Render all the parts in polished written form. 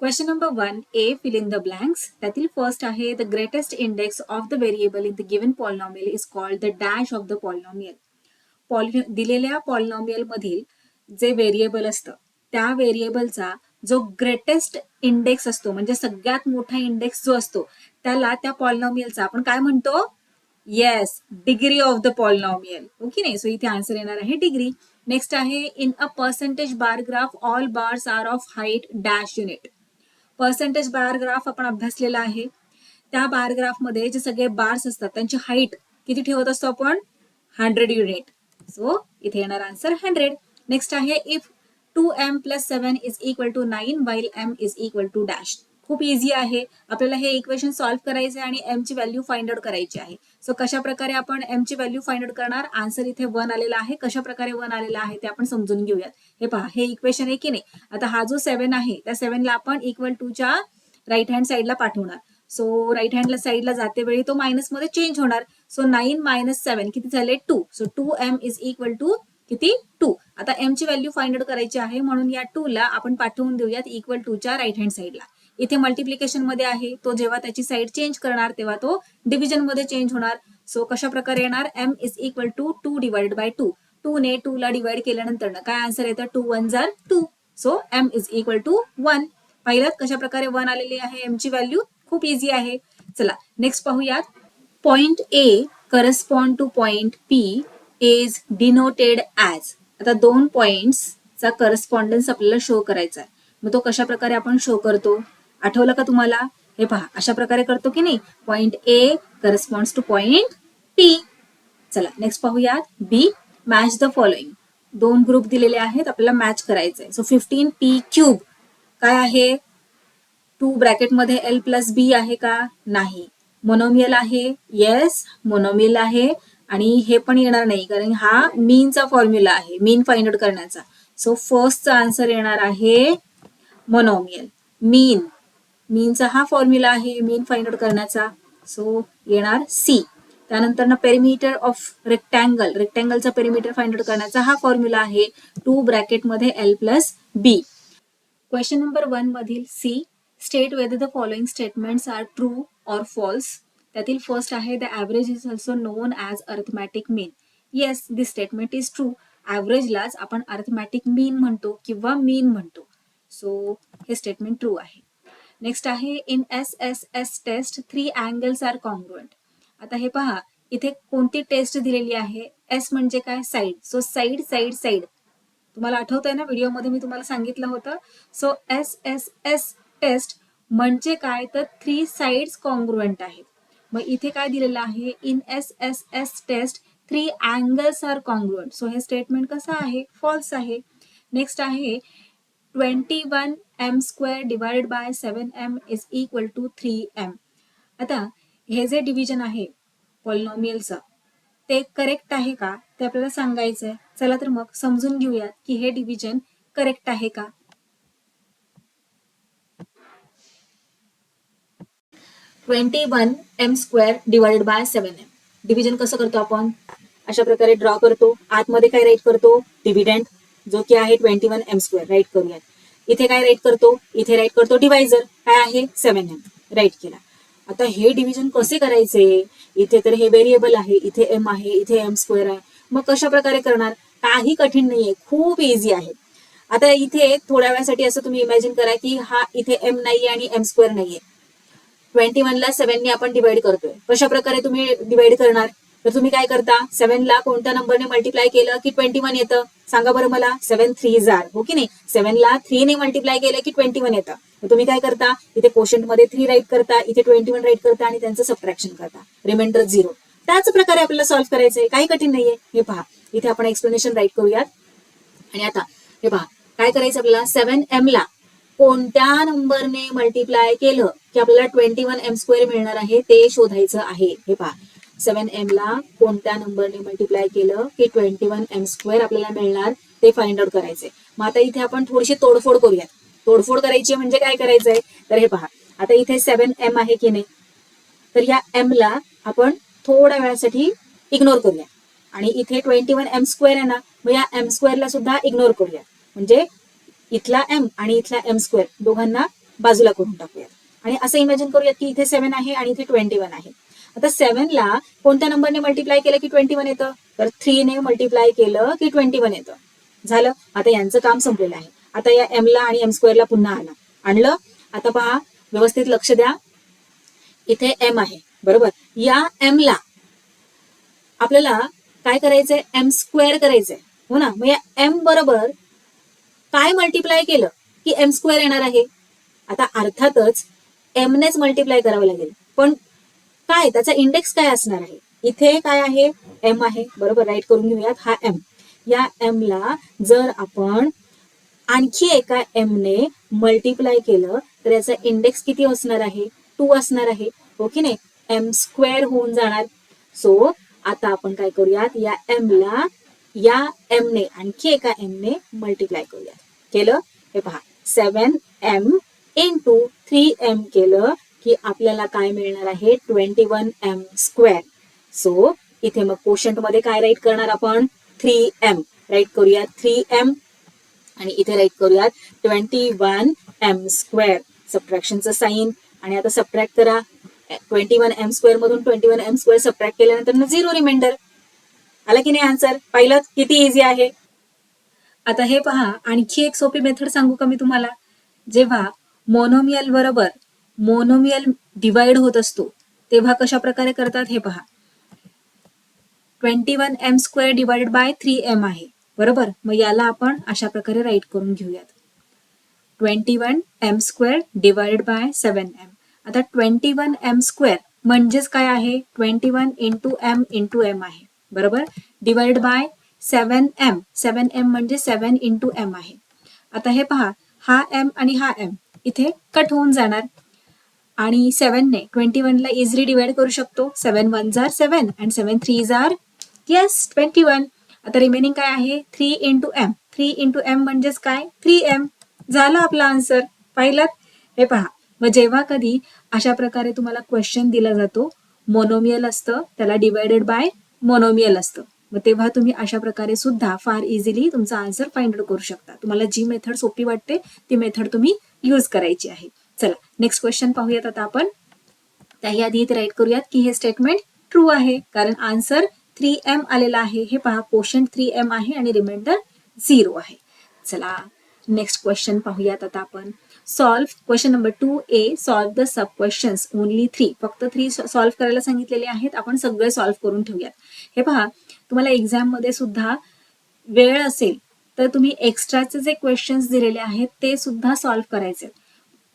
Question number 1 A fill in the blanks. त्यातील first आहे the greatest index of the variable in the given polynomial is called the dash of the polynomial. दिलेल्या polynomial मधील जे variable असतं त्या व्हेरिएबलचा जो ग्रेटेस्ट इंडेक्स असतो म्हणजे सगळ्यात मोठा इंडेक्स जो असतो त्याला त्या पॉलिनॉमियलचा आपण काय म्हणतो? Yes, degree of the polynomial. Okay नाही. सो इथे आन्सर येणार आहे डिग्री. नेक्स्ट आहे in a percentage bar graph all bars are of height dash unit. Percentage bar graph आपण अभ्यासलेला आहे. त्या बार ग्राफ मध्ये जे सगळे बार्स असतात त्यांची हाईट किती ठेवत असतो आपण? 100 युनिट. सो इथे येणार आन्सर 100. नेक्स्ट आहे if 2m + 7 is equal to 9 while m is equal to dash. खूप इझी आहे. आपल्याला हे इक्वेशन सॉल्व्ह करायचे आणि m ची व्हॅल्यू फाइंड आउट करायची आहे. सो कशा प्रकारे आपण m ची व्हॅल्यू फाइंड आउट करणार? आन्सर इथे 1 आलेला आहे. कशा प्रकारे 1 आलेला आहे ते आपण समजून घेऊयात. हे पहा, हे इक्वेशन आहे की नाही. आता हा जो 7 आहे त्या 7 ला आपण इक्वल टू च्या राईट हँड साईडला पाठवणार. सो राईट हँड साईडला जाते वेळी तो मायनस मध्ये चेंज होणार. सो 9 - 7 किती झाले? 2. So 2m is equal to किती? 2. आता m ची व्हॅल्यू फाइंड आउट करायची आहे म्हणून या 2 ला आपण पाठवून देऊयात इक्वल टू च्या राईट हँड साईडला. इथे मल्टिप्लिकेशन मध्ये आहे, तो जेव्हा त्याची साईड चेंज करणार तेव्हा तो डिव्हिजन मध्ये चेंज होणार. सो कशा प्रकारे येणार? m is equal to 2 divided by 2. 2 ने 2 ला डिवाइड केल्यानंतर काय आन्सर येतं? 2 1 जार 2. So m is equal to 1. पाहिलं कशा प्रकारे 1 आलेली आहे m ची व्हॅल्यू. खूप इझी आहे. चला नेक्स्ट पाहूयात. Point A correspond two point P is denoted as. आता 2 पॉइंट्सचा करस्पॉन्डन्स आपल्याला शो करायचा आहे. मग तो कशा प्रकारे आपण शो करतो? आठवलं का तुम्हाला? हे पहा, अशा प्रकारे करतो की नाही. Point A corresponds to point P. चला नेक्स्ट पाहूयात. बी मॅच द फॉलोइंग. 2 ग्रुप दिलेले आहेत, आपल्याला मॅच करायचंय. सो 15p³ काय आहे? 2 ब्रॅकेटमध्ये l + b आहे का? नाही. मोनोमियल आहे? येस, मोनोमियल आहे. आणि हे पण येणार नाही कारण हा मीनचा फॉर्म्युला आहे, मीन फाइंड आउट करण्याचा. सो फर्स्टचा आन्सर येणार आहे मोनोमियल. मीनचा हा फॉर्म्युला आहे मीन फाइंड आउट करण्याचा. सो येणार सी. त्यानंतर पेरिमीटर ऑफ रेक्टँगलचा पेरिमीटर फाइंड आउट करण्याचा हा फॉर्म्युला आहे 2 ब्रॅकेटमध्ये l + b. क्वेश्चन नंबर 1 मधील C state whether the following statements are true or false. त्यातील फर्स्ट आहे the average is also known as arithmetic mean. Yes, this statement is true. ॲव्हरेजलाच आपण arithmetic mean म्हणतो किंवा mean म्हणतो. So हे statement true आहे. नेक्स्ट आहे in SSS test 3 angles are congruent. आता हे पहा, इथे कोणती टेस्ट दिलेली आहे? एस म्हणजे काय? Side. So side side side. तुम्हाला आठवतंय ना, व्हिडिओमध्ये मी तुम्हाला सांगितलं होतं. सो SSS टेस्ट म्हणजे काय? तर 3 साइड्स कॉन्ग्रुएंट आहेत. मग इथे काय दिलेलं आहे? In SSS test 3 angles are congruent. So हे स्टेटमेंट कसं आहे? फॉल्स आहे. नेक्स्ट आहे 21m² divided by 7m is equal to 3m. आता हे जे डिव्हिजन आहे पॉलिनॉमियलचं ते करेक्ट आहे का ते आपल्याला सांगायचंय. चला तर मग समजून घेऊयात की हे डिव्हिजन करेक्ट आहे का. 21m² divided by 7m. Division कसं करतो आपण? अशा प्रकारे ड्रॉ करतो. आतमध्ये काय राईट करतो? डिव्हिडंड, जो की आहे 21m². राईट करूयात. इथे काय राईट करतो? इथे राईट करतो डिवायझर, काय आहे? 7m. राईट केला. आता हे डिव्हिजन कसे करायचे? इथे तर हे व्हेरिएबल आहे, इथे m आहे, इथे m² आहे. मग कशा प्रकारे करणार? काही कठीण नाहीये, खूप इझी आहे. आता इथे थोड्या वेळासाठी असं तुम्ही इमॅजिन करा की हा इथे m नाहीये आणि m² नाहीये. 21 ला 7 ने आपण डिवाइड करतोय. कशा प्रकारे तुम्ही डिवाइड करणार? तर तुम्ही काय करता? 7 ला कोणत्या नंबरने मल्टिप्लाय केलं की 21 येतं? सांगा बरं मला. 7 3 जार, हो की नाही? 7 ला 3 ने मल्टिप्लाय केलं की 21 येतं. तुम्ही काय करता? इथे क्वोशंट मध्ये 3 राईट करता, इथे 21 राईट करता आणि त्यांचं सबट्रॅक्शन करता. रिमाइंडर 0. त्याच प्रकारे आपल्याला सॉल्व्ह करायचंय, काही कठीण नाहीये. हे पहा, इथे आपण एक्सप्लेनेशन राईट करूयात. आणि आता हे पहा, काय करायचं आपल्याला? 7m ला कोणत्या नंबरने मल्टिप्लाय केलं की आपल्याला 21m² मिळणार आहे ते शोधायचं आहे. हे पहा, 7m ला कोणत्या नंबरने मल्टिप्लाय केलं की 21m² आपल्याला मिळणार ते फाइंड आउट करायचंय. मग आता इथे आपण थोडीशी तोडफोड करूयात. तोडफोड करायची म्हणजे काय करायचंय? तर हे पहा, आता इथे 7m आहे की नाही, तर या m ला आपण थोड्या वेळासाठी इग्नोर करूया. आणि इथे 21m² आहे ना, मग या m² ला सुद्धा इग्नोर करूया. म्हणजे इथला m आणि इथला m² दोघांना बाजूला करून टाकूयात. आणि असं इमॅजिन करूयात की इथे 7 आहे आणि इथे 21 आहे. आता 7 ला कोणत्या नंबरने मल्टिप्लाय केलं की 21 येतं, तर 3 ने मल्टिप्लाय केलं की 21 येतं. झालं. आता यांचं काम संपलेलं आहे. आता या m ला आणि m² ला पुन्हा आणलं. आता पहा, व्यवस्थित लक्ष द्या. इथे m आहे बरोबर. या m ला आपल्याला काय करायचंय, m² करायचंय हो ना. मग या m बरोबर काय मल्टिप्लाय केलं की m² येणार आहे. आता अर्थातच m नेच मल्टिप्लाय करावं लागेल, पण काय त्याचा इंडेक्स काय असणार आहे. इथे काय आहे, m आहे बरोबर. राईट करून घेऊयात. हा m, या m ला जर आपण आणखी एका m ने मल्टिप्लाय केलं तर याचा इंडेक्स किती असणार आहे, 2 असणार आहे हो की नाही. m² होऊन जाणार. सो आता आपण काय करूयात, या m ला या m ने आणखी एका m ने मल्टिप्लाय करूयात. केलं. हे पहा, 7m इंटू 3m केलं की आपल्याला काय मिळणार आहे, 21m². सो इथे मग कोशंट मध्ये काय राईट करणार आपण, 3m राईट करूयात. 3m आणि इथे राईट करूयात 21m². सबट्रॅक्शनचं साईन. आणि आता सबट्रॅक्ट करा. 21m² मधून 21m² सबट्रॅक्ट केल्यानंतर 0 रिमाइंडर. आला की नाही आन्सर. पाहिलं किती इझी आहे. आता हे पहा, आणखी एक सोपी मेथड सांगू का मी तुम्हाला. जेव्हा मोनोमियल बरोबर मोनोमियल डिवाइड होत असतो तेव्हा कशा प्रकारे करतात हे पहा. 21m² डिवाइडेड बाय 3m आहे बरोबर. मग याला आपण अशा प्रकारे राईट करून घेऊयात. 21m² divided by 7m. आता 21m² म्हणजेच काय आहे, 21 इंटू m इंटू m आहे बरोबर. Divide by 7m. 7m म्हणजे 7 इंटू m आहे. आता हे पहा, हा m आणि हा m इथे कट होऊन जाणार. आणि 7 ने 21 ला इझिली डिवाइड करू शकतो. 7 1 जार 7 and 7 3 जार येस 21. आता रिमेनिंग काय आहे, 3 इंटू m. 3 इंटू m म्हणजेच काय, 3m. झालं आपला आन्सर. पाहिलं. हे पहा, मग जेव्हा कधी अशा प्रकारे तुम्हाला क्वेश्चन दिला जातो, मोनोमियल असतं, त्याला डिवाइडेड बाय मोनोमियल असतं, मग तेव्हा तुम्ही अशा प्रकारे सुद्धा फार इझिली तुमचा आन्सर फाइंड आउट करू शकता. तुम्हाला जी मेथड सोपी वाटते ती मेथड तुम्ही यूज करायची आहे. चला नेक्स्ट क्वेश्चन पाहूयात आता आपण. त्याही आधी इथे राईट करूयात की हे स्टेटमेंट ट्रू आहे, कारण आन्सर 3m आलेला आहे. हे पहा, कोशंट 3m आहे आणि रिमाइंडर 0 आहे. चला नेक्स्ट क्वेश्चन पाहूयात आता आपण. Solve question number 2a. Solve the sub questions only 3. फक्त 3 सॉल्व करायला सांगितलेले आहेत. आपण सगळे सॉल्व करून ठेवूयात. हे पहा, तुम्हाला एक्झाम मध्ये सुद्धा वेळ असेल तर तुम्ही एक्स्ट्राचे जे क्वेश्चन्स दिलेले आहेत ते सुद्धा सॉल्व करायचे.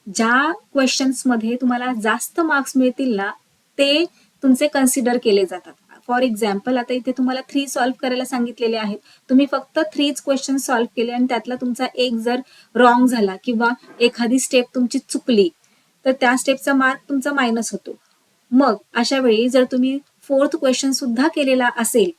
ज्या क्वेश्चन्स मध्ये तुम्हाला जास्त मार्क्स मिळतील ना ते तुमचे कन्सिडर केले जातात. फॉर एक्झाम्पल, आता इथे तुम्हाला 3 सॉल्व करायला सांगितलेले आहेत. तुम्ही फक्त 3च क्वेश्चन सॉल्व केले आणि त्यातला तुमचा एक जर रॉंग झाला किंवा एखादी स्टेप तुमची चुकली तर त्या स्टेपचा मार्क तुमचा मायनस होतो. मग अशा वेळी जर तुम्ही 4th क्वेश्चन सुद्धा केलेला असेल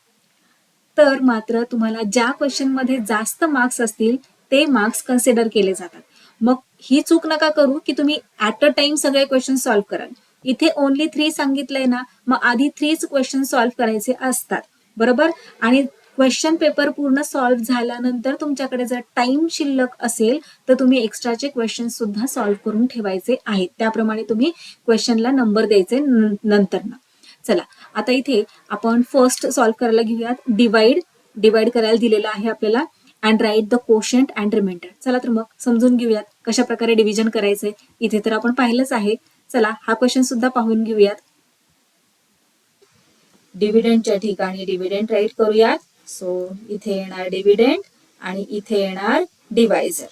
तर मात्र तुम्हाला ज्या क्वेश्चन मध्ये जास्त मार्क्स असतील ते मार्क्स कन्सिडर केले जातात. मग ही चूक नका करू की तुम्ही ऍट अ टाइम सगळे क्वेश्चन सॉल्व कराल. इथे ओनली 3 सांगितलंय ना, मग आधी 3च क्वेश्चन सॉल्व करायचे असतात बरोबर. आणि क्वेश्चन पेपर पूर्ण सॉल्व झाल्यानंतर तुमच्याकडे जर टाइम शिल्लक असेल तर तुम्ही एक्स्ट्राचे क्वेश्चन सुद्धा सॉल्व करून ठेवायचे आहेत. त्याप्रमाणे तुम्ही क्वेश्चनला नंबर द्यायचे नंतर ना. चला आता इथे आपण फर्स्ट सॉल्व करायला घेऊयात. डिवाइड करायला दिलेला आहे आपल्याला. And write the quotient and remainder. चला तर मग समजून घेऊयात कशा प्रकारे डिव्हिजन करायचंय. इथे तर आपण पाहिलंच आहे. चला हा क्वेश्चन सुद्धा पाहून घेऊयात. डिव्हिडंडच्या ठिकाणी डिव्हिडंड राईट करूयात. सो इथे येणार डिव्हिडंड आणि इथे येणार डिवायझर.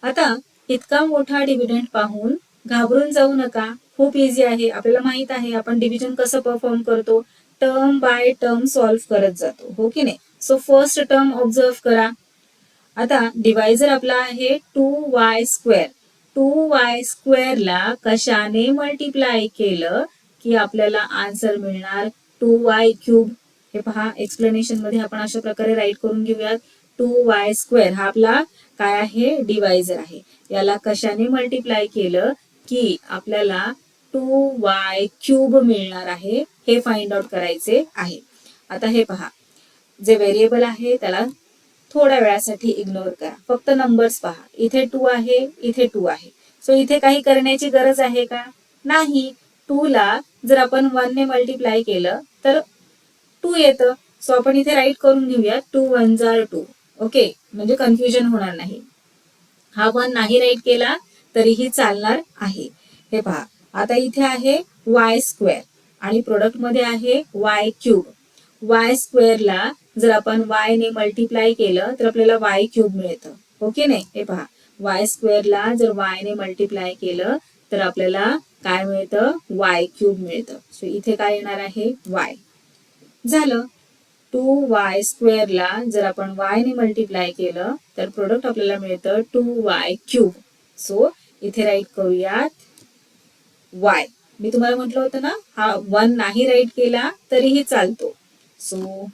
आता इतका मोठा डिव्हिडंड पाहून घाबरून जाऊ नका. खूप इझी आहे. आपल्याला माहित आहे आपण डिव्हिजन कसं परफॉर्म करतो, टर्म बाय टर्म सॉल्व्ह करत जातो हो की नाही. सो फर्स्ट टर्म ऑब्झर्व करा. आता डिवायझर आपला आहे 2y². 2y² ला कशाने मल्टिप्लाय केलं की आपल्याला आन्सर मिळणार 2y³. हे पहा, एक्सप्लेनेशन मध्ये आपण अशा प्रकारे राईट करून घेऊयात. 2y² हा आपला काय आहे, डिवायझर आहे. याला कशाने मल्टिप्लाय केलं की आपल्याला 2y³ मिळणार आहे. हे फाइंड आउट करायचे आहे. आता हे पहा, जे व्हेरिएबल आहे त्याला थोड्या वेळासाठी इग्नोर करा, फक्त नंबर्स पहा. इथे 2 आहे, इथे 2 आहे. सो इथे काही करण्याची गरज आहे का? नाही. 2 ला जर आपण 1 ने मल्टिप्लाय केलं तर 2 येतं. सो आपण इथे राईट करून घेऊया 2 1 जार 2. ओके, म्हणजे कन्फ्युजन होणार नाही. हा 1 नाही राईट केला तरीही चालणार आहे. हे पहा, आता इथे आहे वाय स्क्वेअर आणि प्रोडक्ट मध्ये आहे वाय क्यूब. वाय स्क्वेअरला जर आपण वाय ने मल्टिप्लाय केलं तर आपल्याला वाय क्यूब मिळतं. ओके नाही? हे पहा, वाय स्क्वेअरला जर वाय ने मल्टिप्लाय केलं तर आपल्याला काय मिळतं? वाय क्यूब मिळतं. सो इथे काय येणार आहे? वाय. झालं. 2y स्क्वेअरला जर आपण y ने मल्टिप्लाय केलं तर प्रोडक्ट आपल्याला मिळतं 2y क्यूब. सो इथे राईट करूयात y. मी तुम्हाला म्हटलं होतं ना, हा 1 नाही राईट केला तरीही चालतो. सो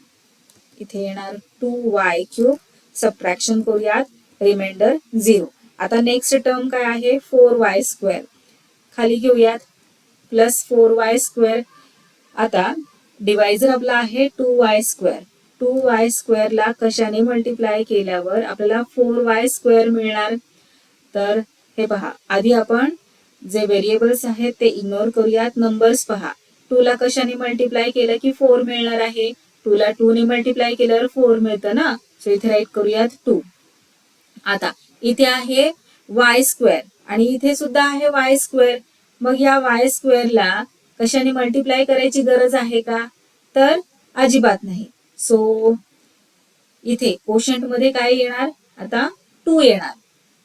इथे येणार 2y क्यूब. सबट्रॅक्शन करूयात, रिमाइंडर 0. आता नेक्स्ट टर्म काय आहे? 4y square. खाली घेऊयात, प्लस 4y स्क्वेअर. आता डिवायझर आपला आहे 2y स्क्वेअर. 2y स्क्वेअरला कशाने मल्टिप्लाय केल्यावर आपल्याला 4y स्क्वेअर मिळणार? तर हे पहा, आधी आपण जे व्हेरिएबल्स आहेत ते इग्नोर करूयात. नंबर्स पहा, 2 ला कशाने मल्टिप्लाय केलं की 4 मिळणार आहे. 2 ला 2 ने मल्टिप्लाय केल्यावर 4 मिळतं ना. सो इथे राईट करूयात 2. आता इथे आहे वाय स्क्वेअर आणि इथे सुद्धा आहे वाय स्क्वेअर. मग या वाय स्क्वेअरला कशाने मल्टिप्लाय करायची गरज आहे का? तर अजिबात नाही. सो इथे कोशंट मध्ये काय येणार? आता 2 येणार.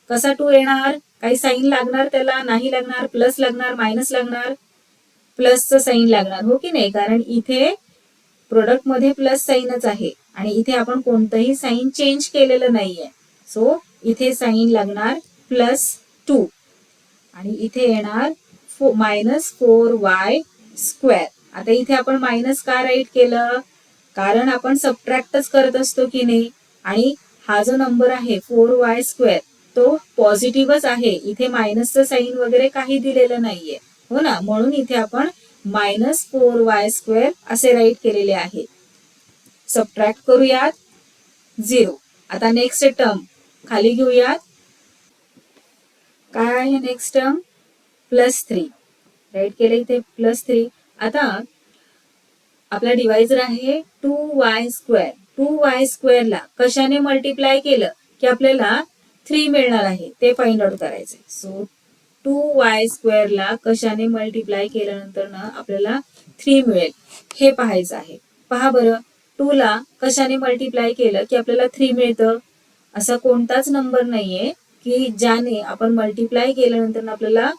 कसा 2 येणार? काही साईन लागणार त्याला? नाही लागणार. प्लस लागणार, मायनस लागणार? प्लसचं साईन लागणार, हो की नाही? कारण इथे प्रोडक्ट मध्ये प्लस साईनच आहे आणि इथे आपण कोणतंही साईन चेंज केलेलं नाहीये. सो इथे साईन लागणार +2 आणि इथे येणार -4y स्क्वेअर. आता इथे आपण मायनस का राईट केलं? कारण आपण सबट्रॅक्टच करत असतो की नाही. आणि हा जो नंबर आहे 4y स्क्वेअर तो पॉझिटिव्हच आहे. इथे मायनसचं साईन वगैरे काही दिलेलं नाहीये, हो ना. म्हणून इथे आपण -4y स्क्वेअर असे राईट केलेले आहे. सबट्रॅक्ट करूयात, 0. आता नेक्स्ट टर्म खाली घेऊयात. काय आहे नेक्स्ट टर्म? +3. राईट केलं इथे +3. आता आपला डिवायझर आहे 2y स्क्वेअर. 2y स्क्वेअरला कशाने मल्टिप्लाय केलं की आपल्याला 3 मिळणार आहे ते फाइंड आउट करायचंय. सो 2y स्क्वेअरला कशाने मल्टिप्लाय केल्यानंतर ना आपल्याला 3 मिळेल हे पाहायचं आहे. पहा बरं, 2 ला कशाने मल्टिप्लाय केलं की आपल्याला 3 मिळतं? असा कोणताच नंबर नाहीये की ज्याने आपण मल्टिप्लाय केल्यानंतर आपल्याला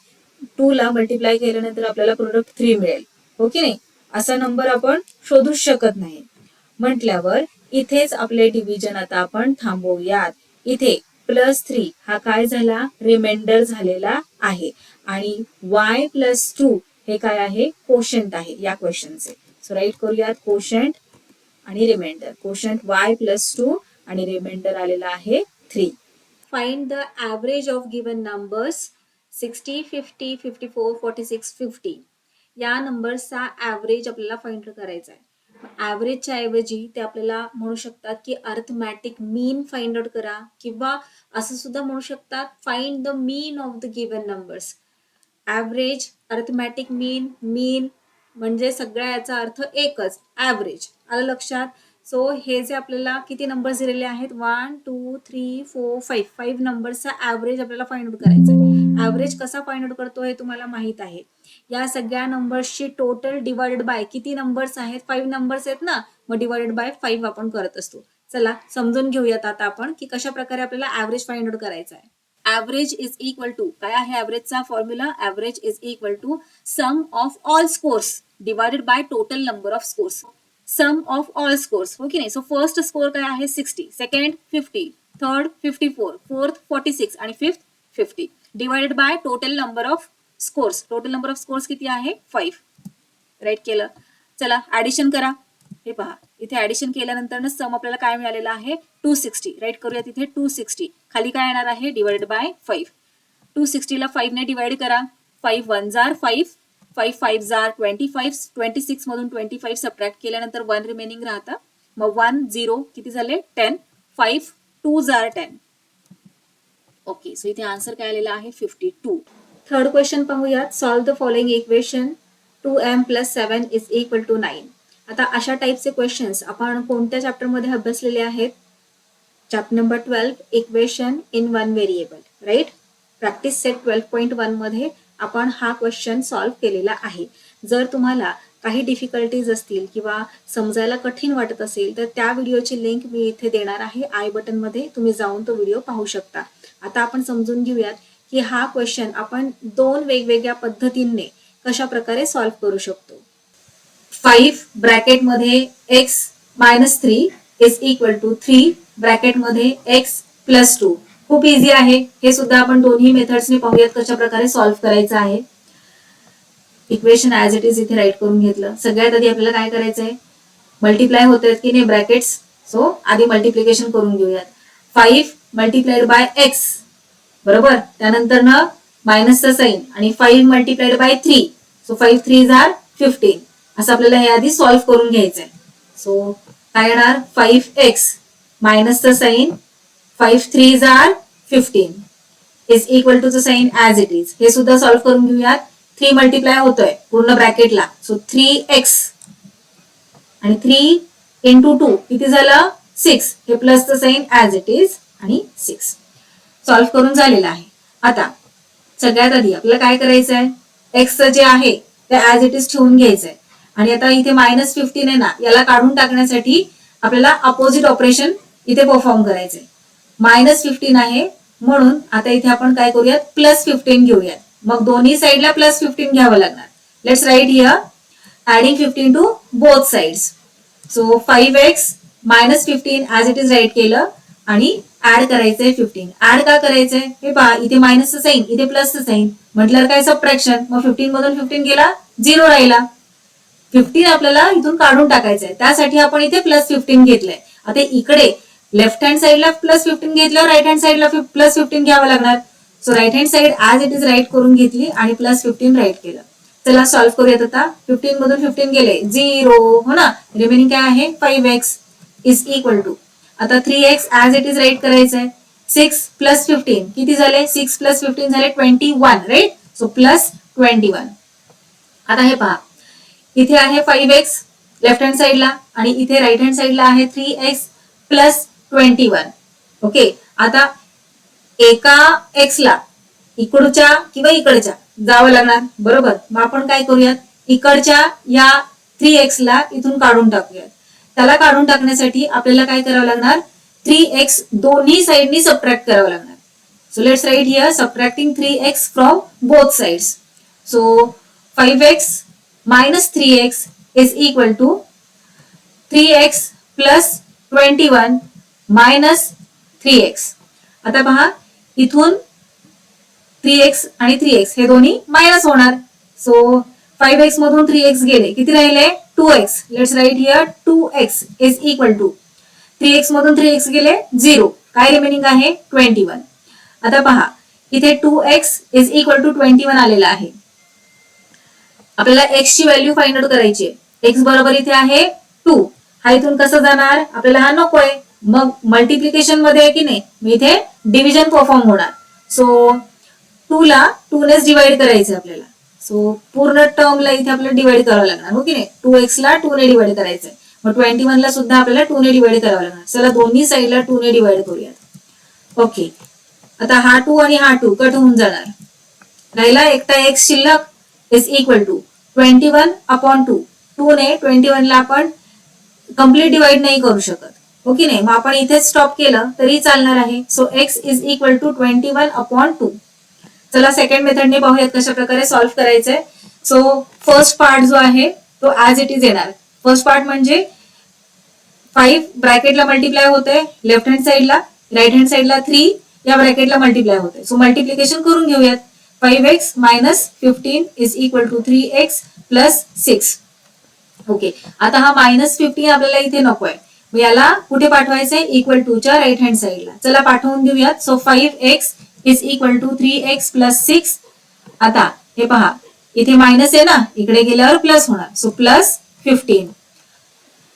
2 ला मल्टिप्लाय केल्यानंतर आपल्याला प्रोडक्ट 3 मिळेल, हो की नाही? असा नंबर आपण शोधूच शकत नाही. म्हटल्यावर इथेच आपले डिव्हिजन आता आपण थांबवूयात. इथे +3 हा काय झाला? रिमाइंडर झालेला आहे आणि y +2 हे काय आहे? कोशंट आहे या क्वेश्चनचे. सो राईट करूयात कोशंट आणि रिमाइंडर. कोशंट y +2 आणि रिमाइंडर आलेला आहे 3. Find the average of given numbers 60, 50, 54, 46, 50. या नंबर्सचा ॲव्हरेज आपल्याला फाइंड करायचा आहे. ॲव्हरेजच्या ऐवजी ते आपल्याला म्हणू शकतात की अर्थमॅटिक मीन फाइंड आउट करा किंवा असं सुद्धा म्हणू शकतात find the mean of the given numbers. Average, arithmetic mean म्हणजे सगळ्या याचा अर्थ एकच, ॲव्हरेज. आलं लक्षात? सो हे जे आपल्याला किती नंबर्स दिलेले आहेत 1 2 3 4 5 5 नंबर्सचा ॲव्हरेज आपल्याला फाइंड आउट करायचा आहे. ॲव्हरेज कसा फाइंड आउट करतो हे तुम्हाला माहित आहे. या सगळ्या नंबर्सची टोटल डिवाइडेड बाय किती नंबर्स आहेत? 5 नंबर्स आहेत ना, मग डिवाइडेड बाय 5 आपण करत असतो. चला समजून घेऊयात आता आपण की कशा प्रकारे आपल्याला ॲव्हरेज फाइंड आउट करायचा आहे. ॲव्हरेज इज इक्वल टू, काय आहे ॲव्हरेजचा formula? Average is equal to sum of all scores divided by total number of scores. Sum of all scores, हो की नाही? सो फर्स्ट स्कोर काय आहे? 60, सेकंड 50, थर्ड 54, फोर्थ 46 आणि fifth 50 divided by total number of scores. Total number of scores किती आहे? 5. Right केलं. चला ऍडिशन करा. हे पहा, इथे ऍडिशन केल्यानंतर सम आपल्याला काय मिळालेला आहे? 260. राईट करूया तिथे 260. खाली काय येणार आहे? Divided by 5. 260 ला 5 ने डिवाइड करा. 5 1 जार 5, 5 5 जार 25, 26 मधून 25 सबट्रॅक्ट केल्यानंतर 1 रिमेनिंग राहतं. मग 1 0 किती झाले? 10, 5 2s are 10. ओके, सो इथे आन्सर काय आलेला आहे 52. थर्ड क्वेश्चन पाहूयात. Solve the following equation 2m + 7 = 9. आता अशा टाईपचे क्वेश्चन्स आपण कोणत्या चॅप्टरमध्ये अभ्यासलेले आहेत? Chapter number 12, equation in one variable, right? Practice set 12.1 मध्ये आपण हा क्वेश्चन सॉल्व्ह केलेला आहे. जर तुम्हाला काही डिफिकल्टीज असतील किंवा समजायला कठीण वाटत असेल तर त्या व्हिडिओची लिंक मी इथे देणार आहे आय बटन मध्ये, तुम्ही जाऊन तो व्हिडिओ पाहू शकता. आता आपण समजून घेऊयात की हा क्वेश्चन आपण दोन वेगवेगळ्या पद्धतीने कशा प्रकारे सॉल्व्ह करू शकतो. 5 ब्रॅकेटमध्ये x - 3 = 3 ब्रॅकेटमध्ये x + 2. खूप इझी आहे. हे सुद्धा आपण दोन्ही मेथड्सने पाहूयात कशा प्रकारे सॉल्व्ह करायचं आहे. इक्वेशन ऍज इट इज इथे राईट करून घेतलं. सगळ्यात आधी आपल्याला काय करायचंय? मल्टिप्लाय होत आहेत की नाही ब्रॅकेट्स, सो आधी मल्टिप्लिकेशन करून घेऊयात. 5 × x, बरोबर. त्यानंतर ना मायनसचा साइन आणि 5 × 3, सो 5 3s are 15. असं आपल्याला हे आधी सॉल्व्ह करून घ्यायचंय. सो काय येणार? 5x मायनसचा साइन 5 3s are 15 = चं साइन ऍज इट इज. हे सुद्धा सॉल्व्ह करून घेऊयात. 3 मल्टिप्लाय होतोय पूर्ण ब्रॅकेटला, सो 3x आणि 3 × 2 किती झालं? 6. हे प्लसचं साइन ऍज इट इज आणि 6 सॉल्व्ह करून झालेलं आहे. आता सगळ्यात आधी आपल्याला काय करायचंय? एक्सचं जे आहे ते ऍज इट इज ठेवून घ्यायचंय. आणि आता इथे -15 आहे ना, याला काढून टाकण्यासाठी आपल्याला अपोजिट ऑपरेशन इथे परफॉर्म करायचंय. -15 आहे म्हणून आता इथे आपण काय करूयात? +15 घेऊयात. मग दोन्ही साइडला +15 घ्यावं लागणार. Let's write here adding 15 to both sides. So 5x - 15 as it is write केलं आणि ऍड करायचंय 15. ऍड का करायचंय? हे पहा, इथे मायनसचं साइन, इथे प्लसचं साइन, म्हटल्यावर काय सबट्रॅक्शन. मग 15 मधून 15 गेला, 0 राहिला. 15 आपल्याला इथून काढून टाकायचंय, त्यासाठी आपण इथे +15 घेतलंय. आता इकडे लेफ्ट हँड साइडला +15 घेतल्यावर राईट हँड साइडला +15 घ्यावं लागणार. So right hand side as it is write करून घेतली आणि +15 राईट केलं. चला सॉल्व्ह करूयात. आता 15 मधून 15 गेले, 0 हो ना. रिमेनिंग काय आहे? 5x = आता 3x as it is right करायचंय. 6 + 15 किती झाले? 6 + 15 झाले 21, राईट. सो +21. आता हे पहा, इथे आहे 5x लेफ्ट हँड साइडला आणि इथे राईट हँड साइडला आहे 3x + 21. ओके, आता एका x ला इकडच्या किंवा इकडच्या जावं लागणार, बरोबर. मग आपण काय करूयात? इकडच्या या 3x ला इथून काढून टाकूयात. त्याला काढून टाकण्यासाठी आपल्याला काय करावं लागणार? 3x दोन्ही साइडनी सबट्रॅक्ट करावं लागणार. So let's write here subtracting 3x from both sides. So 5x - 3x = 3x + 21 - 3x. आता पहा, इथून 3x आणि 3x हे दोन्ही मायनस होणार. सो 5x मधून 3x गेले, किती राहिले? 2x. Let's write here 2x = 3x मधून 3x गेले, 0. काय रिमेनिंग आहे? 21. आता पहा, इथे 2x = 21 आलेला आहे. आपल्याला x ची व्हॅल्यू फाइंड आउट करायची आहे. x बरोबर इथे आहे 2. हा इथून कसं जाणार? आपल्याला हा नकोय. मग मल्टिप्लिकेशन मध्ये आहे की नाही, मी इथे डिव्हिजन परफॉर्म होणार. सो 2 ला 2 नेच डिवाइड करायचं आपल्याला. सो पूर्ण टर्मला इथे आपल्याला डिवाइड करावं लागणार, हो की नाही. 2x ला 2 ने डिवाइड करायचंय. मग 21 ला सुद्धा आपल्याला 2 ने डिवाइड करावं लागणार. चला दोन्ही साइडला 2 ने डिवाइड करूयात. ओके, आता हा 2 आणि हा 2 कट होऊन जाणार. राहिला एकटा x शिल्लक = 21/2. 2 ने 21 ला आपण कम्प्लीट डिवाइड नाही करू शकत, हो की नाही. मग आपण इथे स्टॉप केलं तरी चालणार आहे. So x = 21/2. चला सेकंड मेथडने पाहूयात कशा प्रकारे सॉल्व्ह करायचंय. सो फर्स्ट पार्ट जो आहे तो ऍज इट इज येणार. फर्स्ट पार्ट म्हणजे 5 ब्रॅकेटला मल्टिप्लाय होते लेफ्ट हँड साइडला, राईट हँड साइडला 3 या ब्रॅकेटला मल्टिप्लाय होते. सो मल्टिप्लिकेशन करून घेऊयात. 5x - 15 = 3x + 6. ओके, आता हा -15 आपल्याला इथे नकोय. याला कुठे पाठवायचंय? = च्या राईट हँड साइडला. चला पाठवून देऊयात. So 5x = 3x + 6. आता हे पहा, इथे मायनस आहे ना, इकडे गेल्यावर प्लस होणार. सो +15.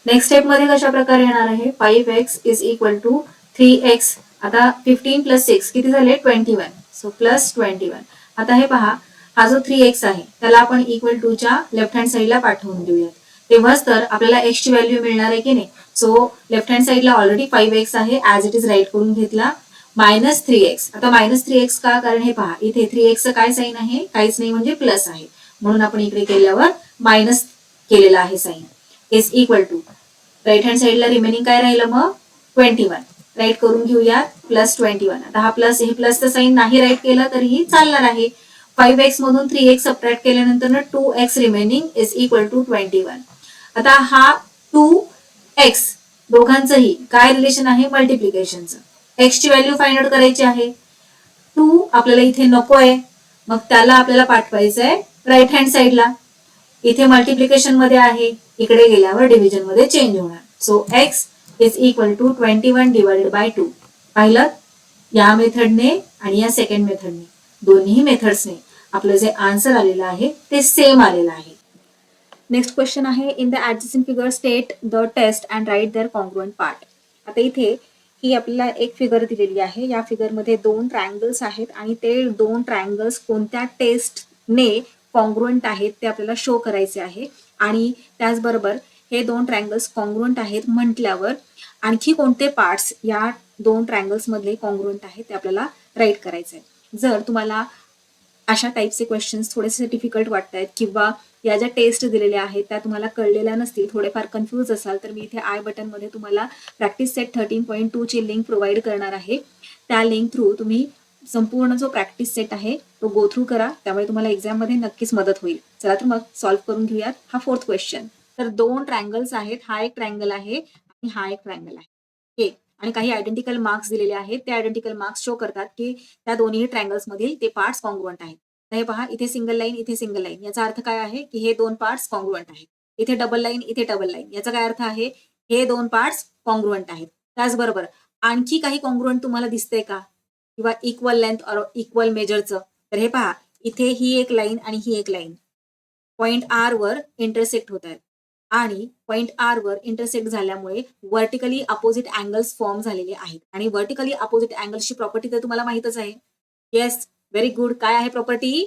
नेक्स्ट स्टेप मध्ये कशा प्रकारे येणार आहे? 5x = 3x. आता 15 प्लस 6 किती झाले 21. So plus 21. आता हे पहा, हा जो 3x आहे त्याला आपण इक्वल टू च्या लेफ्ट हँड साईडला पाठवून देऊयात. तेव्हाच तर आपल्याला x ची व्हॅल्यू मिळणार आहे की नाही. सो लेफ्ट हँड साईडला ऑलरेडी 5x आहे, ऍज इट इज राईट करून घेतला. -3x. आता -3x का, कारण हे पहा इथे 3x काय साईन आहे, काहीच नाही म्हणजे प्लस आहे, म्हणून आपण इकडे केल्यावर मायनस केलेला आहे sign. Is equal to right hand साईडला रिमेनिंग काय राहिलं मग 21. राईट करून घेऊया +21. आता हा प्लस, हे प्लसचं साईन नाही राईट केलं तरीही चालणार आहे. 5x मधून 3x सबट्रॅक्ट केल्यानंतर 2x remaining is equal to 21. आता हा 2x दोघांचंही काय रिलेशन आहे, मल्टिप्लिकेशनचं. x ची व्हॅल्यू फाइंड आउट करायची आहे. 2 आपल्याला इथे नको आहे, मग त्याला आपल्याला पाठवायचं आहे राईट हँड साईडला. इथे मल्टिप्लिकेशन मध्ये आहे, इकडे गेल्यावर डिव्हिजन मध्ये चेंज होणार. So x is equal to 21 divided by 2. पाहिलं, या मेथडने आणि या सेकंड मेथडने, दोन्ही मेथड्सने आपलं जे आन्सर आलेलं आहे ते सेम आलेलं आहे. नेक्स्ट क्वेश्चन आहे, in the adjusting figure state the test and write their congruent part. आता इथे ही आपल्याला एक फिगर दिलेली आहे. या फिगरमध्ये 2 ट्रायंगल्स आहेत आणि ते 2 ट्रायंगल्स कोणत्या टेस्टने कॉन्ग्रुएंट आहेत ते आपल्याला शो करायचे आहे. आणि त्याचबरोबर हे 2 ट्रायंगल्स कॉन्ग्रुएंट आहेत म्हटल्यावर आणखी कोणते पार्ट्स या 2 ट्रायंगल्स मधले कॉन्ग्रुएंट आहेत ते आपल्याला राईट करायचे आहे. जर तुम्हाला अशा टाईपचे क्वेश्चन्स थोडेसे डिफिकल्ट वाटत आहेत किंवा या ज्या टेस्ट दिलेल्या आहेत त्या तुम्हाला कळलेल्या नसतील, थोडेफार कन्फ्यूज असाल, तर मी इथे आय बटनमध्ये तुम्हाला प्रॅक्टिस सेट 13.2 ची लिंक प्रोव्हाइड करणार आहे. त्या लिंक थ्रू तुम्ही संपूर्ण जो प्रॅक्टिस सेट आहे तो गो थ्रू करा, त्यामुळे तुम्हाला एक्झाममध्ये नक्कीच मदत होईल. चला तर मग सॉल्व्ह करून घेऊयात हा 4th क्वेश्चन. तर 2 ट्रायंगल्स आहेत, हा एक ट्रायंगल आहे आणि हा एक ट्रायंगल आहे. ओके, आणि काही आयडेंटिकल मार्क्स दिलेले आहेत. ते आयडेंटिकल मार्क्स शो करतात की त्या दोन्ही ट्रायंगल्स मधील ते पार्ट्स कॉन्ग्रुएंट आहेत. हे पहा, इथे सिंगल लाईन, इथे सिंगल लाईन, याचा अर्थ काय आहे की हे 2 पार्ट्स कॉन्ग्रुएंट आहेत. इथे डबल लाईन, इथे डबल लाईन, याचा काय अर्थ आहे, हे 2 पार्ट्स कॉन्ग्रुएंट आहेत. त्याचबरोबर आणखी काही कॉन्ग्रुएंट तुम्हाला दिसतंय का, किंवा इक्वल लेंथ और इक्वल मेजरचं. तर हे पहा, इथे ही एक लाईन आणि ही एक लाईन पॉइंट आर वर इंटरसेक्ट होत आहेत आणि पॉइंट आर वर इंटरसेक्ट झाल्यामुळे व्हर्टिकली अपोजिट अँगल्स फॉर्म झालेले आहेत. आणि व्हर्टिकली अपोजिट अँगल्सची प्रॉपर्टी तर तुम्हाला माहितच आहे. Yes, very good. काय आहे प्रॉपर्टी?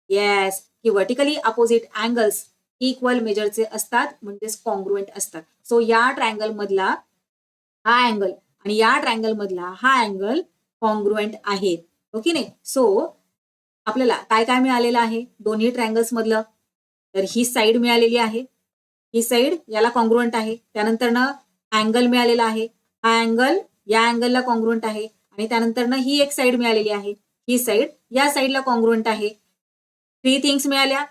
येस, की व्हर्टिकली अपोजिट अँगल्स इक्वल मेजरचे असतात, म्हणजेच कॉन्ग्रुएंट असतात. सो या ट्रायंगल मधला हा अँगल आणि या ट्रायंगल मधला हा अँगल कॉन्ग्रुएंट आहेत, हो की नाही. सो आपल्याला काय काय मिळालेलं आहे दोन्ही ट्रायंगल्स मधलं, तर ही साईड मिळालेली आहे, ही साईड याला कॉन्ग्रुएंट आहे. त्यानंतर ना अँगल मिळालेला आहे, हा अँगल या अँगलला कॉन्ग्रुएंट आहे. आणि त्यानंतर ना ही एक साईड मिळालेली आहे, ही साईड या साईडला कॉन्ग्रुएंट आहे. 3 थिंग्स मिळाल्या,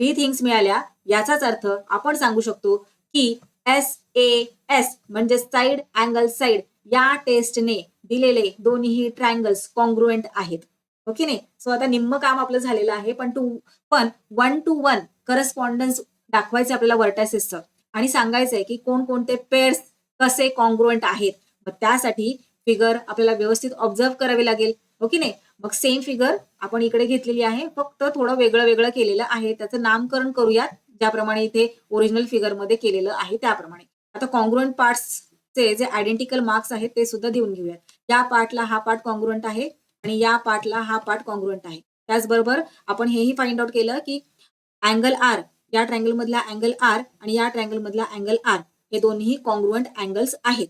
3 थिंग्स मिळाल्या. याचाच अर्थ आपण सांगू शकतो की SAS म्हणजे साईड अँगल साईड या टेस्टने दिलेले दोन्ही ट्रायंगल्स कॉन्ग्रुएंट आहेत, ओके नाही. सो आता निम्म काम आपलं झालेलं आहे, पण 1 to 1 करस्पॉन्डन्स दाखवायचं आपल्याला व्हर्टायसेसचं आणि सांगायचंय की कोणकोणते पेअर्स कसे कॉन्ग्रुएंट आहेत. मग त्यासाठी फिगर आपल्याला व्यवस्थित ऑब्झर्व करावी लागेल, ओके नाही. मग सेम फिगर आपण इकडे घेतलेली आहे, फक्त थोडं वेगळं वेगळं केलेलं आहे. त्याचं नामकरण करूयात, ज्याप्रमाणे इथे ओरिजिनल फिगर मध्ये केलेलं आहे त्याप्रमाणे. आता कॉन्ग्रुएंट पार्ट्सचे जे आयडेंटिकल मार्क्स आहेत ते सुद्धा देऊन घेऊयात. या पार्टला हा पार्ट कॉन्ग्रुएंट आहे आणि या पार्टला हा पार्ट कॉन्ग्रुएंट आहे. त्याचबरोबर आपण हेही फाइंड आउट केलं की अँगल आर, या ट्रायंगल मधला अँगल आर आणि या ट्रायंगल मधला अँगल आर हे दोन्ही कॉन्ग्रुएंट अँगल्स आहेत.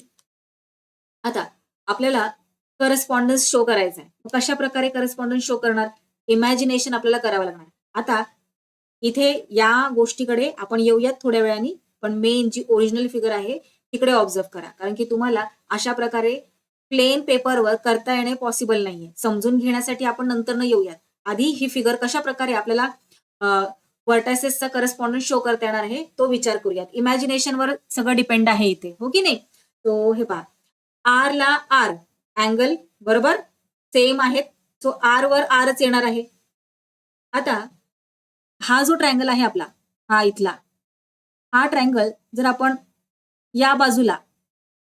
आता आपल्याला करस्पॉन्डन्स शो करायचा आहे. कशा प्रकारे करस्पॉन्डन्स शो करणार, इमॅजिनेशन आपल्याला करावं लागणार. आता इथे या गोष्टीकडे आपण येऊयात थोड्या वेळाने, पण मेन जी ओरिजिनल फिगर आहे तिकडे ऑब्झर्व करा, कारण की तुम्हाला अशा प्रकारे प्लेन पेपरवर करता येणे पॉसिबल नाहीये. समजून घेण्यासाठी आपण नंतर न येऊयात. आधी ही फिगर कशा प्रकारे आपल्याला व्हर्टायसेसचा करस्पॉन्डन्स शो करता येणार आहे तो विचार करूयात. इमॅजिनेशनवर सगळं डिपेंड आहे इथे, हो की नाही. तो हे पहा, आर ला आर अँगल बरोबर सेम आहेत, सो आर वर आरच येणार आहे. आता हा जो ट्रायंगल आहे आपला, हा इथला हा ट्रायंगल जर आपण या बाजूला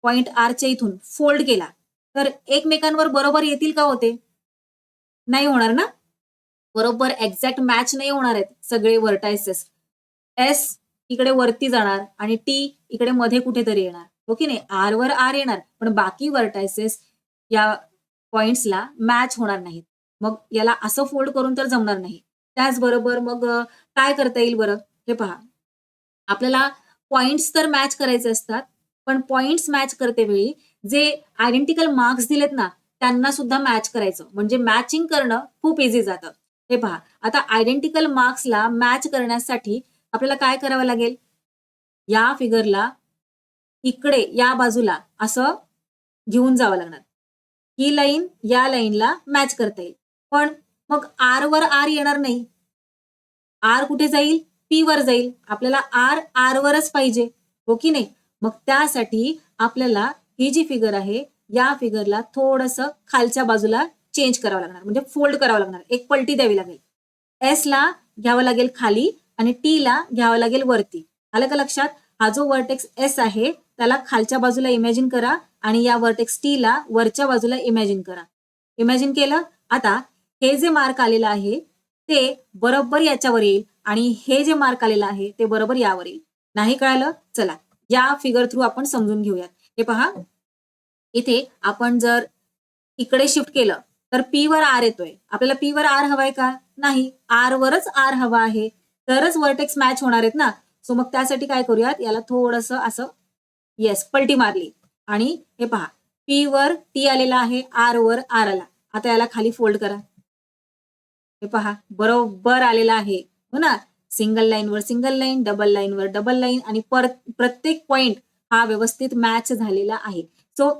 पॉइंट आरच्या इथून फोल्ड केला तर एकमेकांवर बरोबर येतील का होते? नाही होणार ना. बरोबर एक्झॅक्ट मॅच नाही होणार आहेत सगळे व्हर्टायसेस. एस इकडे वरती जाणार आणि टी इकडे मध्ये कुठेतरी येणार. हो की नाही, आर वर आर येणार पण बाकी व्हर्टायसेस या पॉइंट्सला मॅच होणार नाहीत. मग याला असं फोल्ड करून तर जमणार नाही. त्याचबरोबर मग काय करता येईल बरं? हे पहा, आपल्याला पॉइंट्स तर मॅच करायचे असतात, पण पॉइंट्स मॅच करते वेळी जे आयडेंटिकल मार्क्स दिलेत ना, त्यांना सुद्धा मॅच करायचं. म्हणजे मॅचिंग करणं खूप इझी जातं. हे पहा, आता आयडेंटिकल मार्क्सला मॅच करण्यासाठी आपल्याला काय करावं लागेल? या फिगरला इकडे या बाजूला असं घेऊन जावं लागणार. ही लाईन या लाईनला मॅच करता येईल. पण मग आर वर आर येणार नाही. आर कुठे जाईल? पी वर जाईल. आपल्याला आर वरच पाहिजे. हो की नाही? मग त्यासाठी आपल्याला ही जी फिगर आहे, या फिगरला थोडंसं खालच्या बाजूला चेंज करावं लागणार. म्हणजे फोल्ड करावं लागणार. एक पलटी द्यावी लागेल. एस ला घ्यावं लागेल खाली आणि टी ला घ्यावं लागेल वरती. आलं का लक्षात? हा जो व्हर्टेक्स एस आहे त्याला खालच्या बाजूला इमॅजिन करा आणि या व्हर्टेक्स टी ला वरच्या बाजूला इमॅजिन करा. इमॅजिन केलं? आता हे जे मार्क आलेलं आहे ते बरोबर याच्यावर येईल आणि हे जे मार्क आलेलं आहे ते बरोबर यावर येईल. नाही कळालं? चला या फिगर थ्रू आपण समजून घेऊयात. हे पहा, इथे आपण जर इकडे शिफ्ट केलं तर पी वर आर येतोय. आपल्याला पी वर आर हवाय का? नाही. आर वरच आर हवा आहे. तरच व्हर्टेक्स मॅच होणार आहेत ना. सो मग त्यासाठी काय करूयात, याला थोडंसं असं येस पलटी मारली आणि हे पहा, पी वर टी आलेला आहे, आर वर आर आला. आता याला खाली फोल्ड करा. हे पहा, बरोबर आलेला आहे. हो ना? सिंगल लाईनवर सिंगल लाईन, डबल लाईनवर डबल लाईन आणि प्रत्येक पॉइंट हा व्यवस्थित मॅच झालेला आहे. सो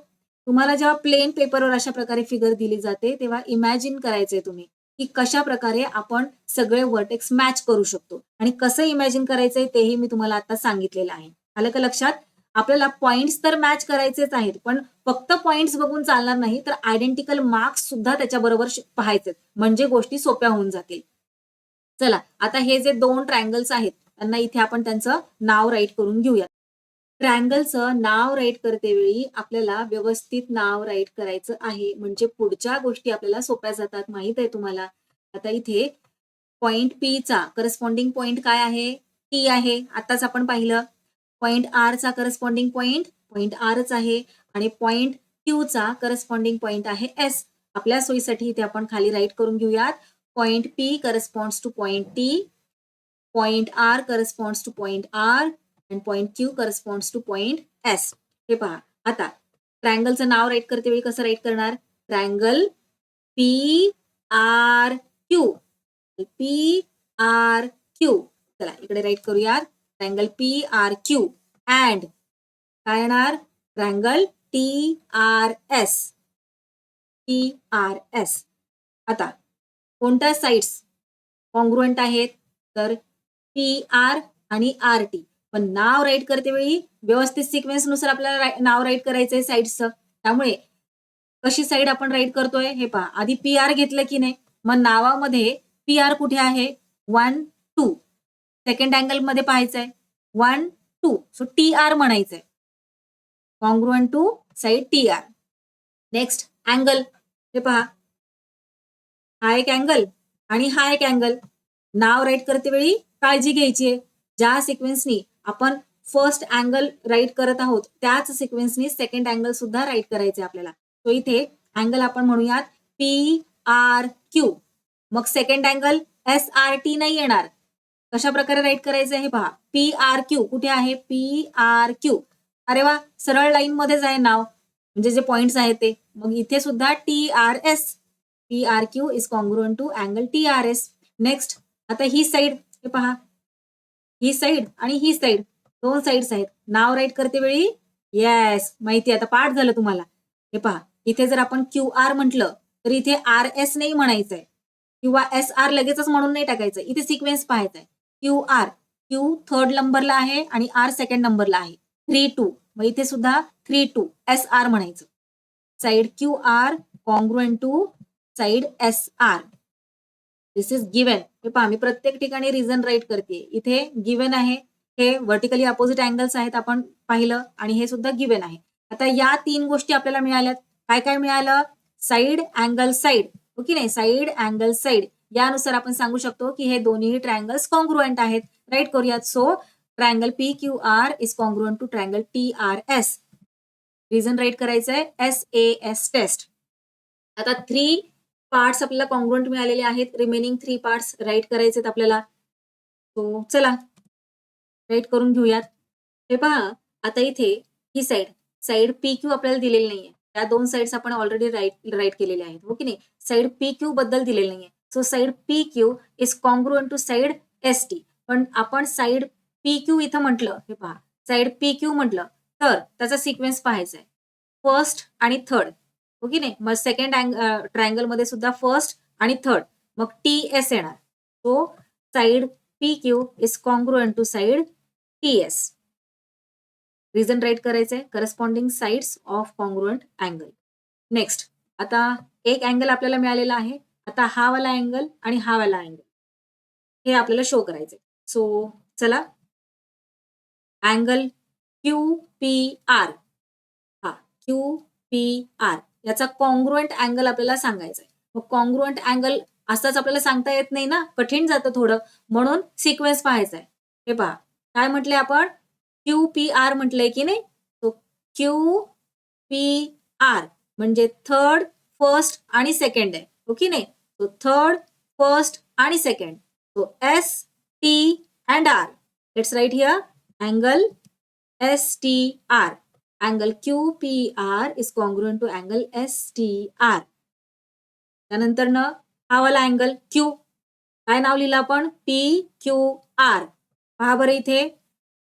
तुम्हाला जेव्हा प्लेन पेपरवर अशा प्रकारे फिगर दिली जाते, तेव्हा इमॅजिन करायचंय तुम्ही, की कशा प्रकारे आपण सगळे व्हर्टेक्स मॅच करू शकतो आणि कसं इमॅजिन करायचंय तेही मी तुम्हाला आता सांगितलेलं आहे. आलं का लक्षात? आपल्याला पॉइंट्स तर मॅच करायचेच आहेत, पण फक्त पॉइंट्स बघून चालणार नाही, तर आयडेंटिकल मार्क्स सुद्धा त्याच्याबरोबर पाहायचे. म्हणजे गोष्टी सोप्या होऊन जातील. चला, आता हे जे 2 ट्रायंगल्स आहेत, त्यांना इथे आपण त्यांचं नाव राईट करून घेऊया. ट्रायंगलचं नाव राईट करते वेळी आपल्याला व्यवस्थित नाव राईट करायचं आहे. म्हणजे पुढच्या गोष्टी आपल्याला सोप्या जातात. माहित आहे तुम्हाला. आता इथे पॉइंट पी चा करस्पॉन्डिंग पॉइंट काय आहे? टी आहे. आताच आपण पाहिलं. पॉइंट आर चा करस्पॉन्डिंग पॉइंट आरच आहे आणि पॉइंट क्यू चा करस्पॉन्डिंग पॉइंट आहे एस. आपल्या सोयीसाठी इथे आपण खाली राईट करून घेऊयात. Point P corresponds to point T, point R corresponds to point R आणि point Q corresponds to point S. हे पहा, आता ट्रायंगलचं नाव राईट करते वेळी कसं राईट करणार? Triangle P R Q, P R Q. चला इकडे राईट करूयात. Triangle P R Q and काय येणार? Triangle T R S, T R S. आता कोणत्या साइड्स कॉन्ग्रुएंट आहेत? तर पी आर आणि आर टी. पण नाव राईट करते वेळी व्यवस्थित सिक्वेन्स नुसार आपल्याला नाव राईट करायचंय साइड्सचं. त्यामुळे कशी साईड आपण राईट करतोय हे पहा. आधी पी आर घेतलं की नाही, मग नावामध्ये पी आर कुठे आहे? 1, 2. सेकंड अँगल मध्ये पाहायचंय 1, 2. सो टी आर म्हणायचंय. Congruent to side T R. Next angle. हे पहा, हा एक अँगल आणि हा एक अँगल. नाव राईट करते वेळी काळजी घ्यायची आहे. ज्या सिक्वेन्सनी आपण फर्स्ट अँगल राईट करत आहोत त्याच सिक्वेन्सनी सेकंड अँगल सुद्धा राईट करायचे आपल्याला. तो इथे अँगल आपण म्हणूयात पी आर क्यू. मग second angle S R T नाही येणार. कशा प्रकारे राईट करायचं हे पहा. पी आर क्यू कुठे आहे? P R Q. अरे वा, सरळ लाईन मध्येच आहे नाव, म्हणजे जे पॉइंट्स आहेत ते. मग इथे सुद्धा T R S, P R Q is congruent to angle T R S. Next, आता ही साइड. हे पहा, ही साइड आणि ही साइड, दोन साइड्स आहेत. नाव राईट करते वेळी येस माहिती, आता पाठ झालं तुम्हाला. हे पहा, इथे जर आपण क्यू आर म्हटलं तर इथे आर एस नाही म्हणायचंय किंवा एस आर लगेचच म्हणून नाही टाकायचं. इथे सिक्वेन्स पाहायचाय. क्यू आर, क्यू थर्ड नंबरला आहे आणि आर सेकंड नंबरला आहे. 3, 2. मग इथे सुद्धा 3, 2 एस आर म्हणायचं. Side Q R congruent to side S R. This is given. हे पहा, मी प्रत्येक ठिकाणी रिझन राईट करते. इथे गिवन आहे. हे व्हर्टिकली अपोजिट अँगल्स आहेत आपण पाहिलं आणि हे सुद्धा गिवन आहे. आता या 3 गोष्टी आपल्याला मिळाल्यात. काय काय मिळालं? Side, angle, side. ओके नाही, साइड, अँगल, साइड. यानुसार आपण सांगू शकतो की हे दोन्ही ट्रायंगल्स कॉन्ग्रुएंट आहेत. राईट करूयात. So triangle P Q R is congruent to triangle T R S. Reason write करायचं आहे SAS टेस्ट. आता 3 पार्ट्स आपल्याला कॉन्ग्रुएंट मिळालेले आहेत. रिमेनिंग 3 पार्ट्स राईट करायचे आहेत आपल्याला. तो चला राईट करून घेऊयात. हे पहा, आता इथे ही साईड PQ आपल्याला दिलेली नाहीये. त्या 2 साइड्स आपण ऑलरेडी राईट केलेल्या आहेत, हो की नाही? साईड PQ बद्दल दिलेली नाहीये. So side PQ is congruent to side ST. पण आपण साईड PQ इथं म्हटलं, हे पहा, साईड PQ म्हटलं तर त्याचा सिक्वेन्स पाहायचा आहे. फर्स्ट आणि थर्ड, हो की नाही? मग सेकंड ट्रायंगल मध्ये सुद्धा फर्स्ट आणि थर्ड, मग TS येणार. So side PQ is congruent to side TS. Reason write करायचंय, corresponding sides of congruent angle. Next, आता एक अँगल आपल्याला मिळालेला आहे. आता हा वाला अँगल आणि हा वाला अँगल हे आपल्याला शो करायचंय. सो चला, अँगल QPR, हा QPR याचा कॉन्ग्रुएंट अँगल आपल्याला सांगायचा आहे. मग कॉन्ग्रुएंट अँगल असंच आपल्याला सांगता येत नाही ना, कठीण जातं थोडं, म्हणून सिक्वेन्स पाहायचा आहे. हे पहा, काय म्हटलंय आपण? QPR म्हटलंय की नाही? तो QPR म्हणजे थर्ड, फर्स्ट आणि सेकंड आहे, हो की नाही? तो थर्ड, फर्स्ट आणि सेकंड. तो ST and R. Let's write here angle STR. Angle QPR is congruent to angle STR. त्यानंतर न हा वाला अँगल Q, काय नाव लिहिलं आपण? PQR. पहा बरं इथे,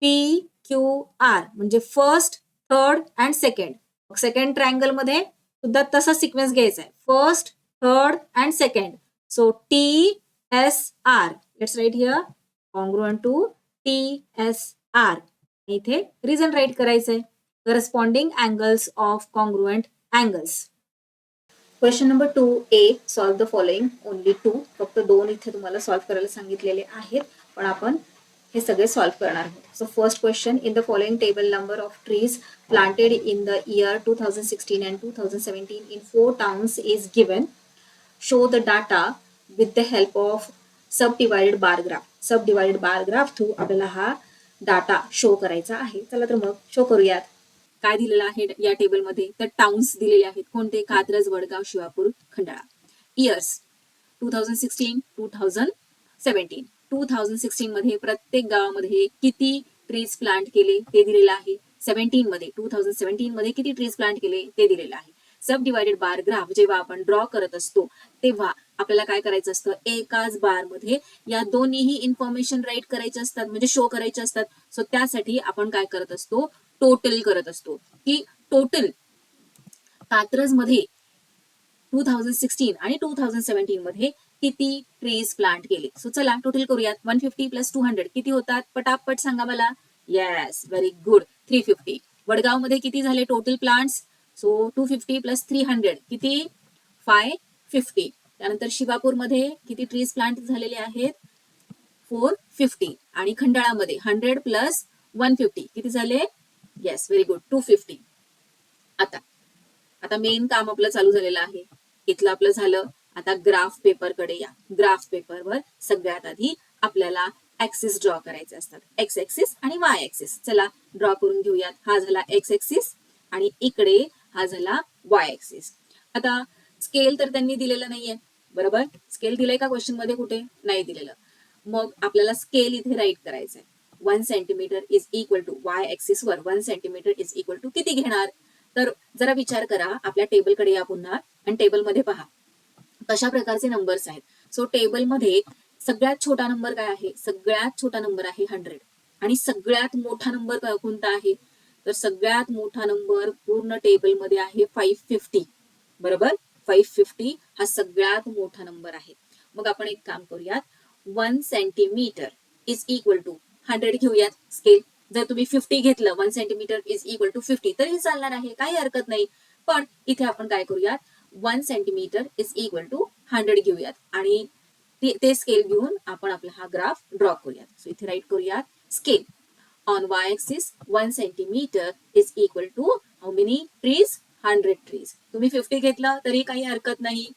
PQR म्हणजे फर्स्ट, थर्ड अँड सेकंड. मग सेकंड ट्रायंगल मध्ये सुद्धा तसा सिक्वेन्स घ्यायचा आहे, first, third and second. So TSR. Let's write here congruent to TSR. इथे रिझन राईट करायचंय, corresponding angles of congruent angles. Question number 2A, solve the following. Only 2, फक्त 2 इथे तुम्हाला सॉल्व करायला सांगितलेले आहेत, पण आपण हे सगळे सॉल्व करणार आहोत. So first question, in the following table number of trees planted in the year 2016 and 2017 in 4 towns is given. Show the data with the help of subdivided bar graph. Subdivided bar graph through आपल्याला हा data show करायचा आहे. चला तर मग show करूयात. काय दिलेलं आहे या टेबलमध्ये? तर टाउन्स दिलेले आहेत. कोणते? कात्रज, वडगाव, शिवापूर, खंडाळा. इयर्स 2016, 2017. 2016 मध्ये प्रत्येक गावामध्ये किती ट्रीज प्लांट केले ते दिलेलं आहे. 2017 मध्ये किती ट्रीज प्लांट केले ते दिलेलं आहे. सब डिवायडेड बार ग्राफ जेव्हा आपण ड्रॉ करत असतो तेव्हा आपल्याला काय करायचं असतं? एकाच बार मध्ये या दोन्हीही इन्फॉर्मेशन राईट करायचे असतात, म्हणजे शो करायचे असतात. सो त्यासाठी आपण काय करत असतो? टोटल करत असतो, की टोटल कात्रज मध्ये 2016 आणि 2017 मध्ये किती ट्रीज प्लांट केले. सो चला टोटल करूयात. 150 प्लस 200 किती होतात? पटापट सांगा मला. Yes, very good, 350. वडगाव मध्ये किती झाले टोटल प्लांट्स? सो 250 प्लस 300 किती? 550. त्यानंतर शिवापूरमध्ये किती ट्रीज प्लांट झालेले आहेत? 450. आणि खंडाळामध्ये 100 प्लस 150 किती झाले? Yes, very good, 250. आता मेन काम आपलं चालू झालेलं आहे. इथलं आपलं झालं. आता ग्राफ पेपरकडे या. ग्राफ पेपरवर सगळ्यात आधी आपल्याला ऍक्सिस ड्रॉ करायचे असतात, एक्स ऍक्सिस आणि वाय ऍक्सिस. चला ड्रॉ करून घेऊयात. हा झाला एक्स ऍक्सिस आणि इकडे हा झाला वाय ऍक्सिस. आता स्केल तर त्यांनी दिलेलं नाहीये, बरोबर? स्केल दिलंय का क्वेश्चन मध्ये? कुठे नाही दिलेलं. मग आपल्याला स्केल इथे राईट करायचंय. 1 centimetre is equal to Y axis वर 1 सेंटीमीटर इज इक्वल टू किती घेणार? तर जरा विचार करा, आपल्या टेबलकडे या पुन्हा आणि टेबलमध्ये पहा कशा प्रकारचे नंबर्स आहेत. सो टेबलमध्ये सगळ्यात छोटा नंबर काय आहे? सगळ्यात छोटा नंबर आहे 100. आणि सगळ्यात मोठा नंबर कोणता आहे? तर सगळ्यात मोठा नंबर पूर्ण टेबलमध्ये आहे 550, बरोबर? 550 हा सगळ्यात मोठा नंबर आहे. मग आपण एक काम करूयात, 1 सेंटीमीटर इज इक्वल टू 100 घेऊयात स्केल. जर तुम्ही 50 घेतलं, 1 सेंटीमीटर इज इक्वल टू 50, तरी चालणार आहे, काही हरकत नाही. पण इथे आपण काय करूयात, 1 सेंटीमीटर इज इक्वल टू 100 घेऊयात आणि ते स्केल घेऊन आपण आपला हा ग्राफ ड्रॉ करूयात. सो इथे राईट करूयात scale. On Y axis 1 centimetre is equal to how many trees? 100 trees. तुम्ही 50 घेतलं तरी काही हरकत नाही.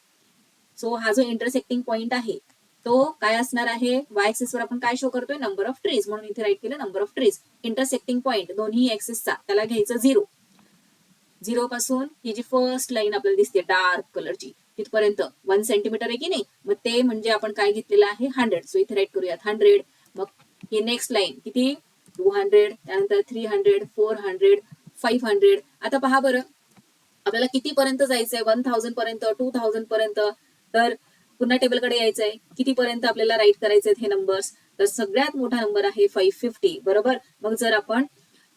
सो हा जो इंटरसेक्टिंग पॉइंट आहे तो काय असणार आहे? वाय ऍक्सिस वर आपण काय शो करतोय? नंबर ऑफ ट्रीज, म्हणून इथे राईट केलं number of trees. Intersecting point दोन्ही ऍक्सिसचा त्याला घ्यायचं 0. 0 पासून ही जी फर्स्ट लाईन आपल्याला दिसते डार्क कलरची तिथपर्यंत 1 सेंटीमीटर आहे की नाही, मग ते म्हणजे आपण काय घेतलेलं आहे 100. सो इथे राईट करूयात 100. मग ही नेक्स्ट लाईन किती 200, त्यानंतर 300, 400, 500. आता पहा बरं आपल्याला किती पर्यंत जायचंय 1000 पर्यंत 2000 पर्यंत. तर पुन्हा टेबलकडे यायचंय किती पर्यंत आपल्याला राईट करायचे हे नंबर्स. तर सगळ्यात मोठा नंबर आहे 550 बरोबर. मग जर आपण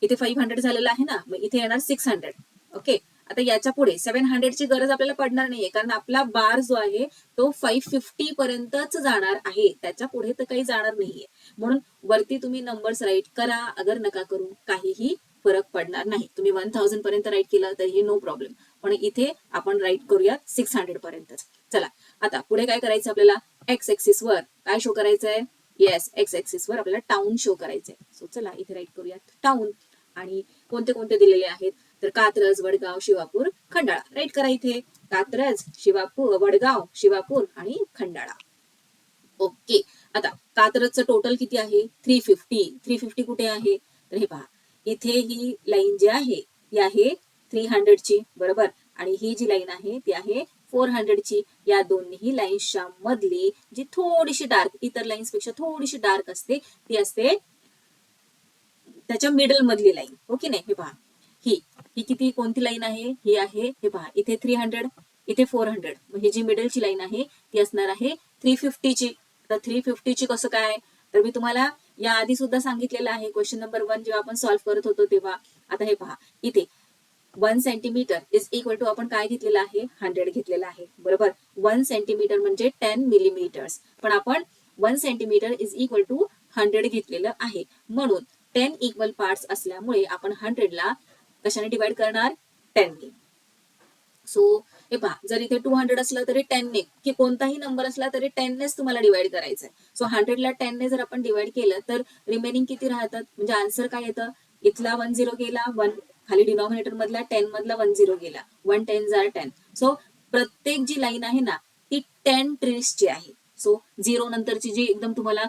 इथे 500 झालेला आहे ना, मग इथे येणार 600. ओके, आता याच्या पुढे 700 ची गरज आपल्याला पडणार नाहीये कारण आपला बार जो आहे तो 550 पर्यंतच जाणार आहे, त्याच्या पुढे तर काही जाणार नाहीये. म्हणून वरती तुम्ही नंबर्स राईट करा अगर नका करू काहीही फरक पडणार नाही. तुम्ही 1000 पर्यंत राईट केलं तरीही नो प्रॉब्लेम, पण इथे आपण राईट करूयात 600 पर्यंतच. चला आता पुढे काय करायचं आपल्याला एक्स एक्सिस वर काय शो करायचंय. येस, एक्स एक्सिस वर आपल्याला टाउन शो करायचंय. सो चला इथे राईट करूयात टाउन. आणि कोणते कोणते दिलेले आहेत तर कात्रज, वडगाव, शिवापूर, खंडाळा. राईट करा इथे कात्रज, शिवापूर, वडगाव, शिवापूर आणि खंडाळा. ओके, आता कात्रजचं टोटल किती आहे 350. 350 कुठे आहे तर हे पहा इथे ही लाईन जी आहे ती आहे 300 ची बरोबर, आणि ही जी लाईन आहे ती आहे 400 ची. या दोन्ही लाईन्सच्या मधली जी थोडीशी डार्क, इतर लाईन्स पेक्षा थोडीशी डार्क असते ती असते त्याच्या मिडल मधली लाईन. हो की नाही. हे पहा ही ही किती कोणती लाईन आहे ही आहे हे पहा इथे 300 इथे 400, मग ही जी मिडलची लाईन आहे ती असणार आहे 350 ची. तर 350 ची कसं काय तर मी तुम्हाला या आधी सुद्धा सांगितलेलं आहे क्वेश्चन नंबर 1 जेव्हा आपण सॉल्व्ह करत होतो तेव्हा. आता हे पहा इथे 1 सेंटीमीटर इज इक्वल टू आपण काय घेतलेलं आहे 100 घेतलेलं आहे बरोबर. 1 सेंटीमीटर म्हणजे 10 मिलीमीटर्स, पण आपण 1 सेंटीमीटर इज इक्वल टू 100 घेतलेलं आहे. म्हणून 10 इक्वल पार्ट्स असल्यामुळे आपण 100 ला कशाने डिवाइड करणार 10 ने. सो हे पहा जर इथे 200 असलं तरी 10 ने, की कोणताही नंबर असला तरी 10 नेच तुम्हाला डिवाइड करायचंय. सो 100 ला 10 ने जर आपण डिवाइड केलं तर रिमेनिंग किती राहतात म्हणजे आन्सर काय येतं. इथला 10 गेला 1 खाली डिनॉमिनेटर मधला 10 मधला 10 गेला 1 10 जार 10. सो प्रत्येक जी लाईन आहे ना ती 10 ट्रीज ची आहे. सो 0 नंतरची जी एकदम तुम्हाला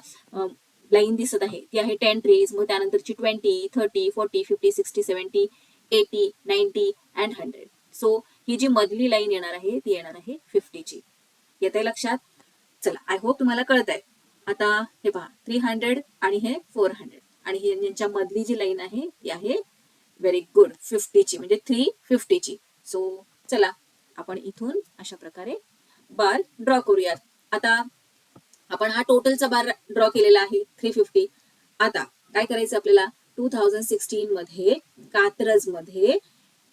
लाईन दिसत आहे ती आहे 10 ट्रीज. मग त्यानंतरची 20, 30, 40, 50, 60, 70, 80, 90 अँड 100. सो ही जी मधली लाईन येणार आहे ती येणार आहे 50 ची. येते लक्षात. चला आय होप तुम्हाला कळत आहे. आता हे पहा 300 आणि हे 400 आणि हे यांच्या मधली जी लाईन आहे ती आहे व्हेरी गुड 50 ची म्हणजे 350 ची. सो चला आपण इथून अशा प्रकारे बार ड्रॉ करूयात. आता आपण हा टोटलचा बार ड्रॉ केलेला आहे 350. आता काय करायचं आपल्याला 2016 मध्ये कात्रज मध्ये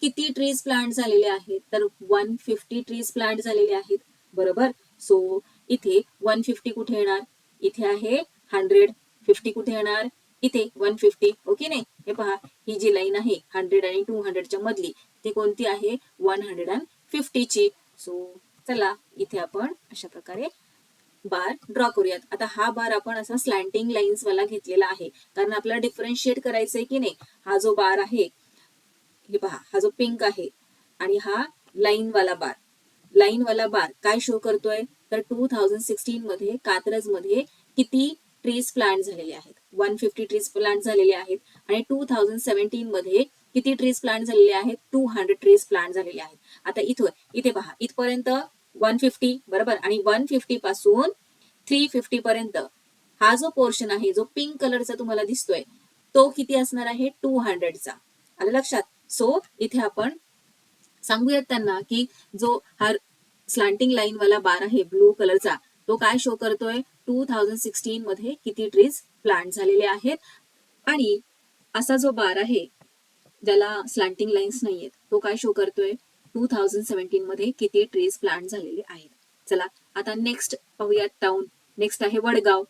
किती ट्रीज प्लांट झालेले आहेत तर 150 ट्रीज प्लांट झालेले आहेत बरोबर. सो इथे 150 कुठे येणार इथे आहे 100. 50 कुठे येणार इथे 150. ओके नाही. हे पहा ही जी लाईन आहे 100 आणि 200 च्या मधली ती कोणती आहे 150 ची. सो चला इथे आपण अशा प्रकारे बार ड्रॉ करूयात. आता हा बार आपण असा स्लॅन्टिंग लाईन्स वाला घेतलेला आहे कारण आपल्याला डिफरन्शिएट करायचंय की नाही. हा जो बार आहे हे पहा हा जो पिंक आहे आणि हा लाईन वाला बार काय शो करतोय तर 2016 मध्ये कात्रज मध्ये किती ट्रीज प्लांट झालेले आहेत 150 ट्रीज प्लांट झालेले आहेत. आणि 2017 मध्ये किती ट्रीज प्लांट झालेले आहेत 200 ट्रीज प्लांट झालेले आहेत. आता इथे पहा इथपर्यंत 150 बरोबर आणि 150 पासून 350 पर्यंत हा जो पोर्शन आहे जो पिंक कलरचा तुम्हाला दिसतोय तो किती असणार आहे 200 चा. आलं लक्षात. सो इथे आपण सांगूयात त्यांना की जो हा स्लांटिंग लाईन वाला बार आहे ब्लू कलरचा तो काय शो करतोय 2016 मध्ये किती ट्रीज प्लांट झालेले आहेत. आणि असा जो बार आहे ज्याला स्लांटिंग लाईन्स नाहीयेत तो काय शो करतोय 2017 मध्ये किती ट्रीज प्लांट झालेले आहेत. चला आता नेक्स्ट पाहूयात टाउन. नेक्स्ट आहे वडगाव.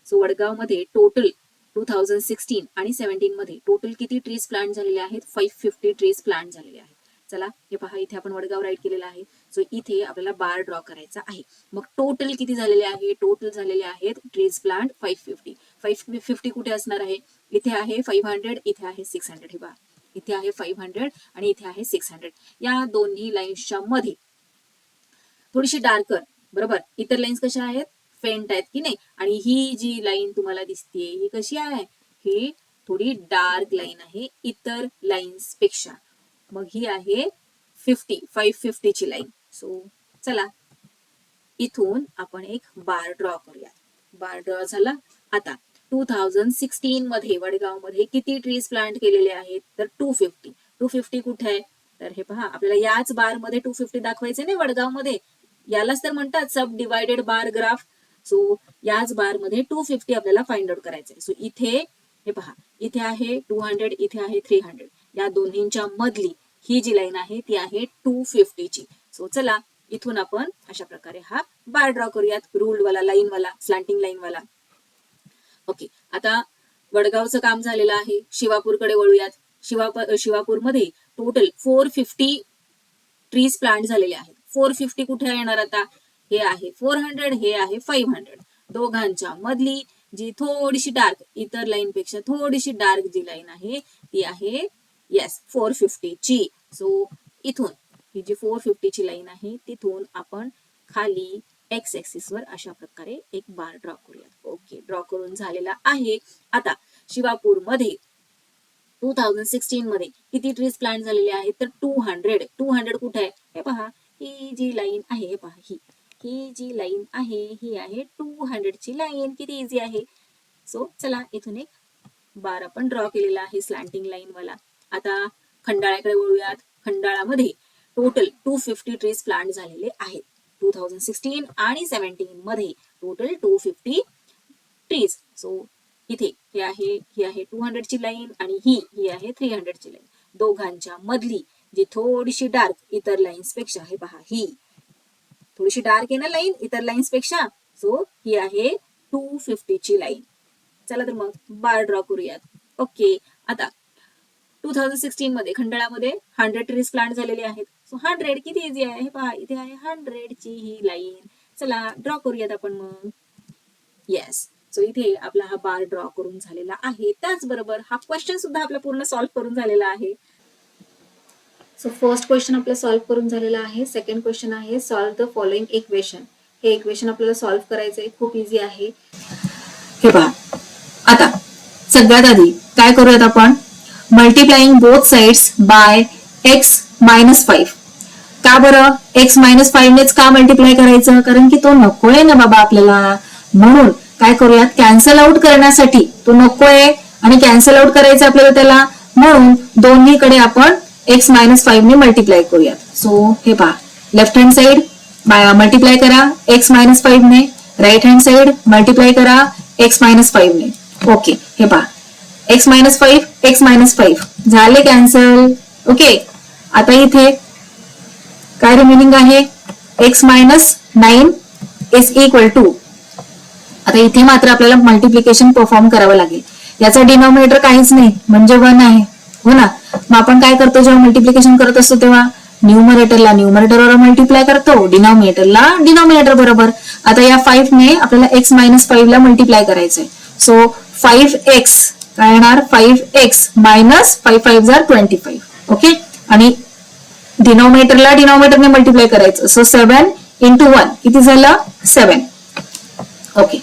सो वडगाव मध्ये टोटल 2016 आणि 17 मध्ये टोटल किती ट्रीज प्लांट झालेले आहेत 550 ट्रीज प्लांट झालेले आहेत. चला हे पहा इथे आपण वडगाव राईट केलेला आहे. सो इथे आपल्याला बार ड्रॉ करायचा आहे. मग टोटल किती झालेले आहे टोटल झालेले आहेत ट्रीज प्लांट 550. 550 कुठे असणार आहे इथे आहे 500 इथे आहे 600. हे पहा इथे आहे 500 आणि इथे आहे 600. या दोन्ही लाईन्सच्या मध्ये थोडीशी डार्कर बरोबर. इतर लाईन्स कशा आहेत फेंट आहेत की नाही. आणि ही जी लाईन तुम्हाला दिसते ही कशी आहे ही थोडी डार्क लाईन आहे इतर लाईन्स पेक्षा. मग ही आहे 550 ची लाईन. सो चला इथून आपण एक बार ड्रॉ करूया. बार ड्रॉ झाला. आता 2016 मध्ये वडगाव मध्ये किती ट्रीज प्लांट केलेले आहेत तर 250. 250 कुठे आहे तर हे पहा, आपल्याला याच बार मध्ये 250 दाखवायचे नाही वडगाव मध्ये, यालाच तर म्हणतात सब डिवायडेड बार ग्राफ. सो याच बार मध्ये 250 आपल्याला फाइंड आउट करायचंय. सो इथे हे पहा, इथे आहे 200, इथे आहे 300. या दोन्हींच्या मधली ही जी लाईन आहे ती आहे 250 ची. सो चला इथून आपण अशा प्रकारे हा बार ड्रॉ करूयात, रूल्ड वाला, लाईन वाला, स्लॅन्टिंग लाईन वाला. ओके, आता वडगावचं काम झालेलं आहे. शिवापूरकडे वळूयात. शिवापूरमध्ये टोटल 450 ट्रीज प्लांट झालेले आहेत. 450 कुठे येणार आता, हे आहे 400, हे आहे 500. दोघांच्या मधली जी थोडीशी डार्क, इतर लाईन पेक्षा थोडीशी डार्क जी लाईन आहे ती आहे 450 ची. सो इथून ही जी 450 ची लाईन आहे तिथून आपण खाली एक्स ऍक्सिस वर अशा प्रकारे एक बार ड्रॉ करूयात. ओके, ड्रॉ करून झालेला आहे. आता शिवापूर मध्ये 2016 मध्ये किती ट्रीज प्लांट झालेले आहेत तर 200. 200 कुठे आहे हे पहा, ही जी लाईन आहे, हे पहा, ही जी लाईन आहे ही आहे 200 ची लाईन. किती इझी आहे. सो चला इथून एक बार आपण ड्रॉ केलेला आहे स्लॅन्टिंग लाईन वाला. आता खंडाळ्याकडे वळूयात. खंडाळामध्ये टोटल 250 ट्रीज प्लांट झालेले आहेत. 2016 आणि 17 मध्ये टोटल 250 ट्रीज. सो इथे ही आहे 200 ची लाईन आणि ही आहे 300 ची लाईन. दोघांच्या मधली जी थोडीशी डार्क इतर लाईन्स पेक्षा, हे पहा, ही थोडीशी डार्क आहे ना लाईन इतर लाईन्स पेक्षा. सो ही आहे 250 ची लाईन. चला तर मग बार ड्रॉ करूयात. ओके, आता 2016 मध्ये खंडाळामध्ये 100 ट्रीज प्लांट झालेले आहेत. सो 100 किती इझी आहे, हे पहा, इथे आहे 100 ची ही लाईन. चला ड्रॉ करूयात आपण मग. येस, सो इथे आपला हा बार ड्रॉ करून झालेला आहे. त्याचबरोबर हा क्वेश्चन सुद्धा आपला पूर्ण सॉल्व्ह करून झालेला आहे. सो फर्स्ट क्वेश्चन आपला सॉल्व्ह करून झालेला आहे. सेकंड क्वेश्चन आहे सॉल्व्ह द फॉलोइंग इक्वेशन. हे इक्वेशन आपल्याला सॉल्व्ह करायचंय, खूप इझी आहे. हे पहा, आता सगळ्यात आधी काय करूयात आपण, multiplying both sides bye x minus 5. का बरं एक्स मायनस 5 नेच का मल्टिप्लाय करायचं, कारण की तो नकोय ना बाबा आपल्याला. म्हणून काय करूयात, कॅन्सल आउट करण्यासाठी, तो नकोय आणि कॅन्सल आउट करायचं आपल्याला त्याला, म्हणून दोन्हीकडे आपण एक्स मायनस 5 ने मल्टिप्लाय करूयात. सो हे पहा, लेफ्ट हँड साइड मल्टिप्लाय करा एक्स मायनस 5 ने, राईट हँड साइड मल्टिप्लाय करा एक्स मायनस 5 ने. ओके, हे पहा, एक्स मायनस 5 झाले कॅन्सल. ओके, आता इथे काय रिमेनिंग आहे, X minus 9 is equal to, आता इथे मात्र आपल्याला मल्टिप्लिकेशन परफॉर्म करावं लागेल. याचा डिनॉमिनेटर काहीच नाही म्हणजे 1 आहे, हो ना. मग आपण काय करतो, जेव्हा मल्टिप्लिकेशन करत असतो तेव्हा न्यूमरेटरला न्यूमरेटर बरोबर मल्टिप्लाय करतो, डिनॉमिनेटरला डिनॉमिनेटर बरोबर. आता या 5 ने आपल्याला एक्स मायनस 5 ला मल्टिप्लाय करायचंय. सो 5x काय येणार, 5x मायनस 5 5 जार 25. ओके, आणि डिनॉमिनेटरला डिनॉमिनेटरने मल्टिप्लाय करायचं. सो 7 इंटू 1 किती झालं, 7. ओके,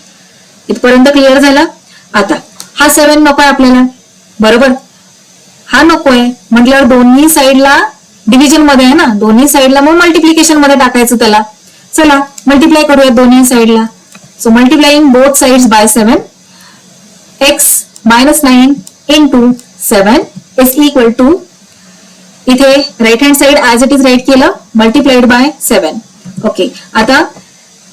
इथपर्यंत क्लिअर झालं. आता हा 7 नकोय आपल्याला, बरोबर, हा नकोय म्हटल्यावर दोन्ही साईडला डिव्हिजन मध्ये आहे ना, दोन्ही साईडला मग मल्टिप्लिकेशन मध्ये टाकायचं त्याला. चला मल्टिप्लाय करूया दोन्ही साईडला. So multiplying both sides by 7, x minus 9 into 7 is equal to, इथे right hand side as it is write केलं, मल्टिप्लाइड बाय 7. ओके, आता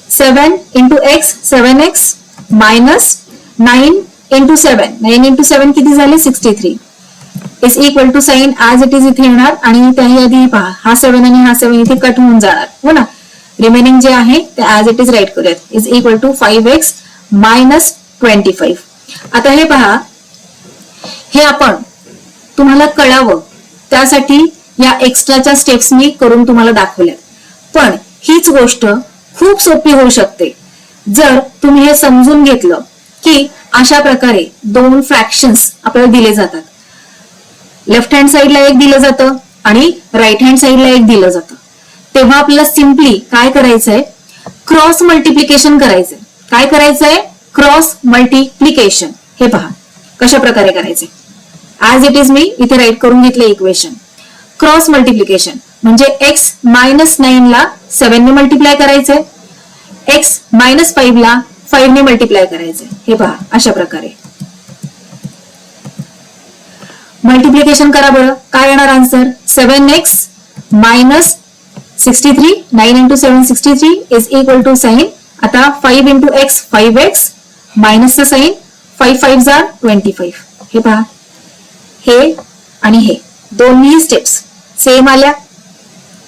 7 into x 7x minus 9 into 7, 9 into 7 किती झाले 63 is equal to sign as it is इथे येणार आणि त्याही आधी पहा हा 7 आणि हा 7 इथे कट होऊन जाणार, हो ना. रिमेनिंग जे आहे ते ऍज इट इज राईट करूयात, is equal to 5x minus 25. आता हे पहा, हे आपण तुम्हाला कळावं त्यासाठी या एक्स्ट्राच्या स्टेप्स मी करून तुम्हाला दाखवल्यात. पण हीच गोष्ट खूप सोपी होऊ शकते जर तुम्ही हे समजून घेतलं की अशा प्रकारे दोन फ्रॅक्शन्स आपल्याला दिले जातात. लेफ्ट हँड साइडला एक दिलं जातं आणि राईट हँड साइडला एक दिलं जातं. तेव्हा आपल्याला सिम्पली काय करायचंय, क्रॉस मल्टिप्लिकेशन करायचंय. काय करायचंय, क्रॉस मल्टिप्लिकेशन. हे पहा कशा प्रकारे करायचंय, ऍज इट इज मी इथे राईट करून घेतले इक्वेशन. क्रॉस मल्टिप्लिकेशन म्हणजे एक्स मायनस 9 ला 7 ने मल्टिप्लाय करायचे, एक्स मायनस 5 ला 5 ने मल्टिप्लाय करायचे. हे पहा अशा प्रकारे मल्टिप्लिकेशन करा बरं. काय येणार answer? 7x minus 63, 9 into 7 63 is equal to sign. आता 5 into x 5x मायनस चा साइन, 5 5 जार 25. हे पहा, हे आणि हे दोन्ही स्टेप्स सेम आल्या.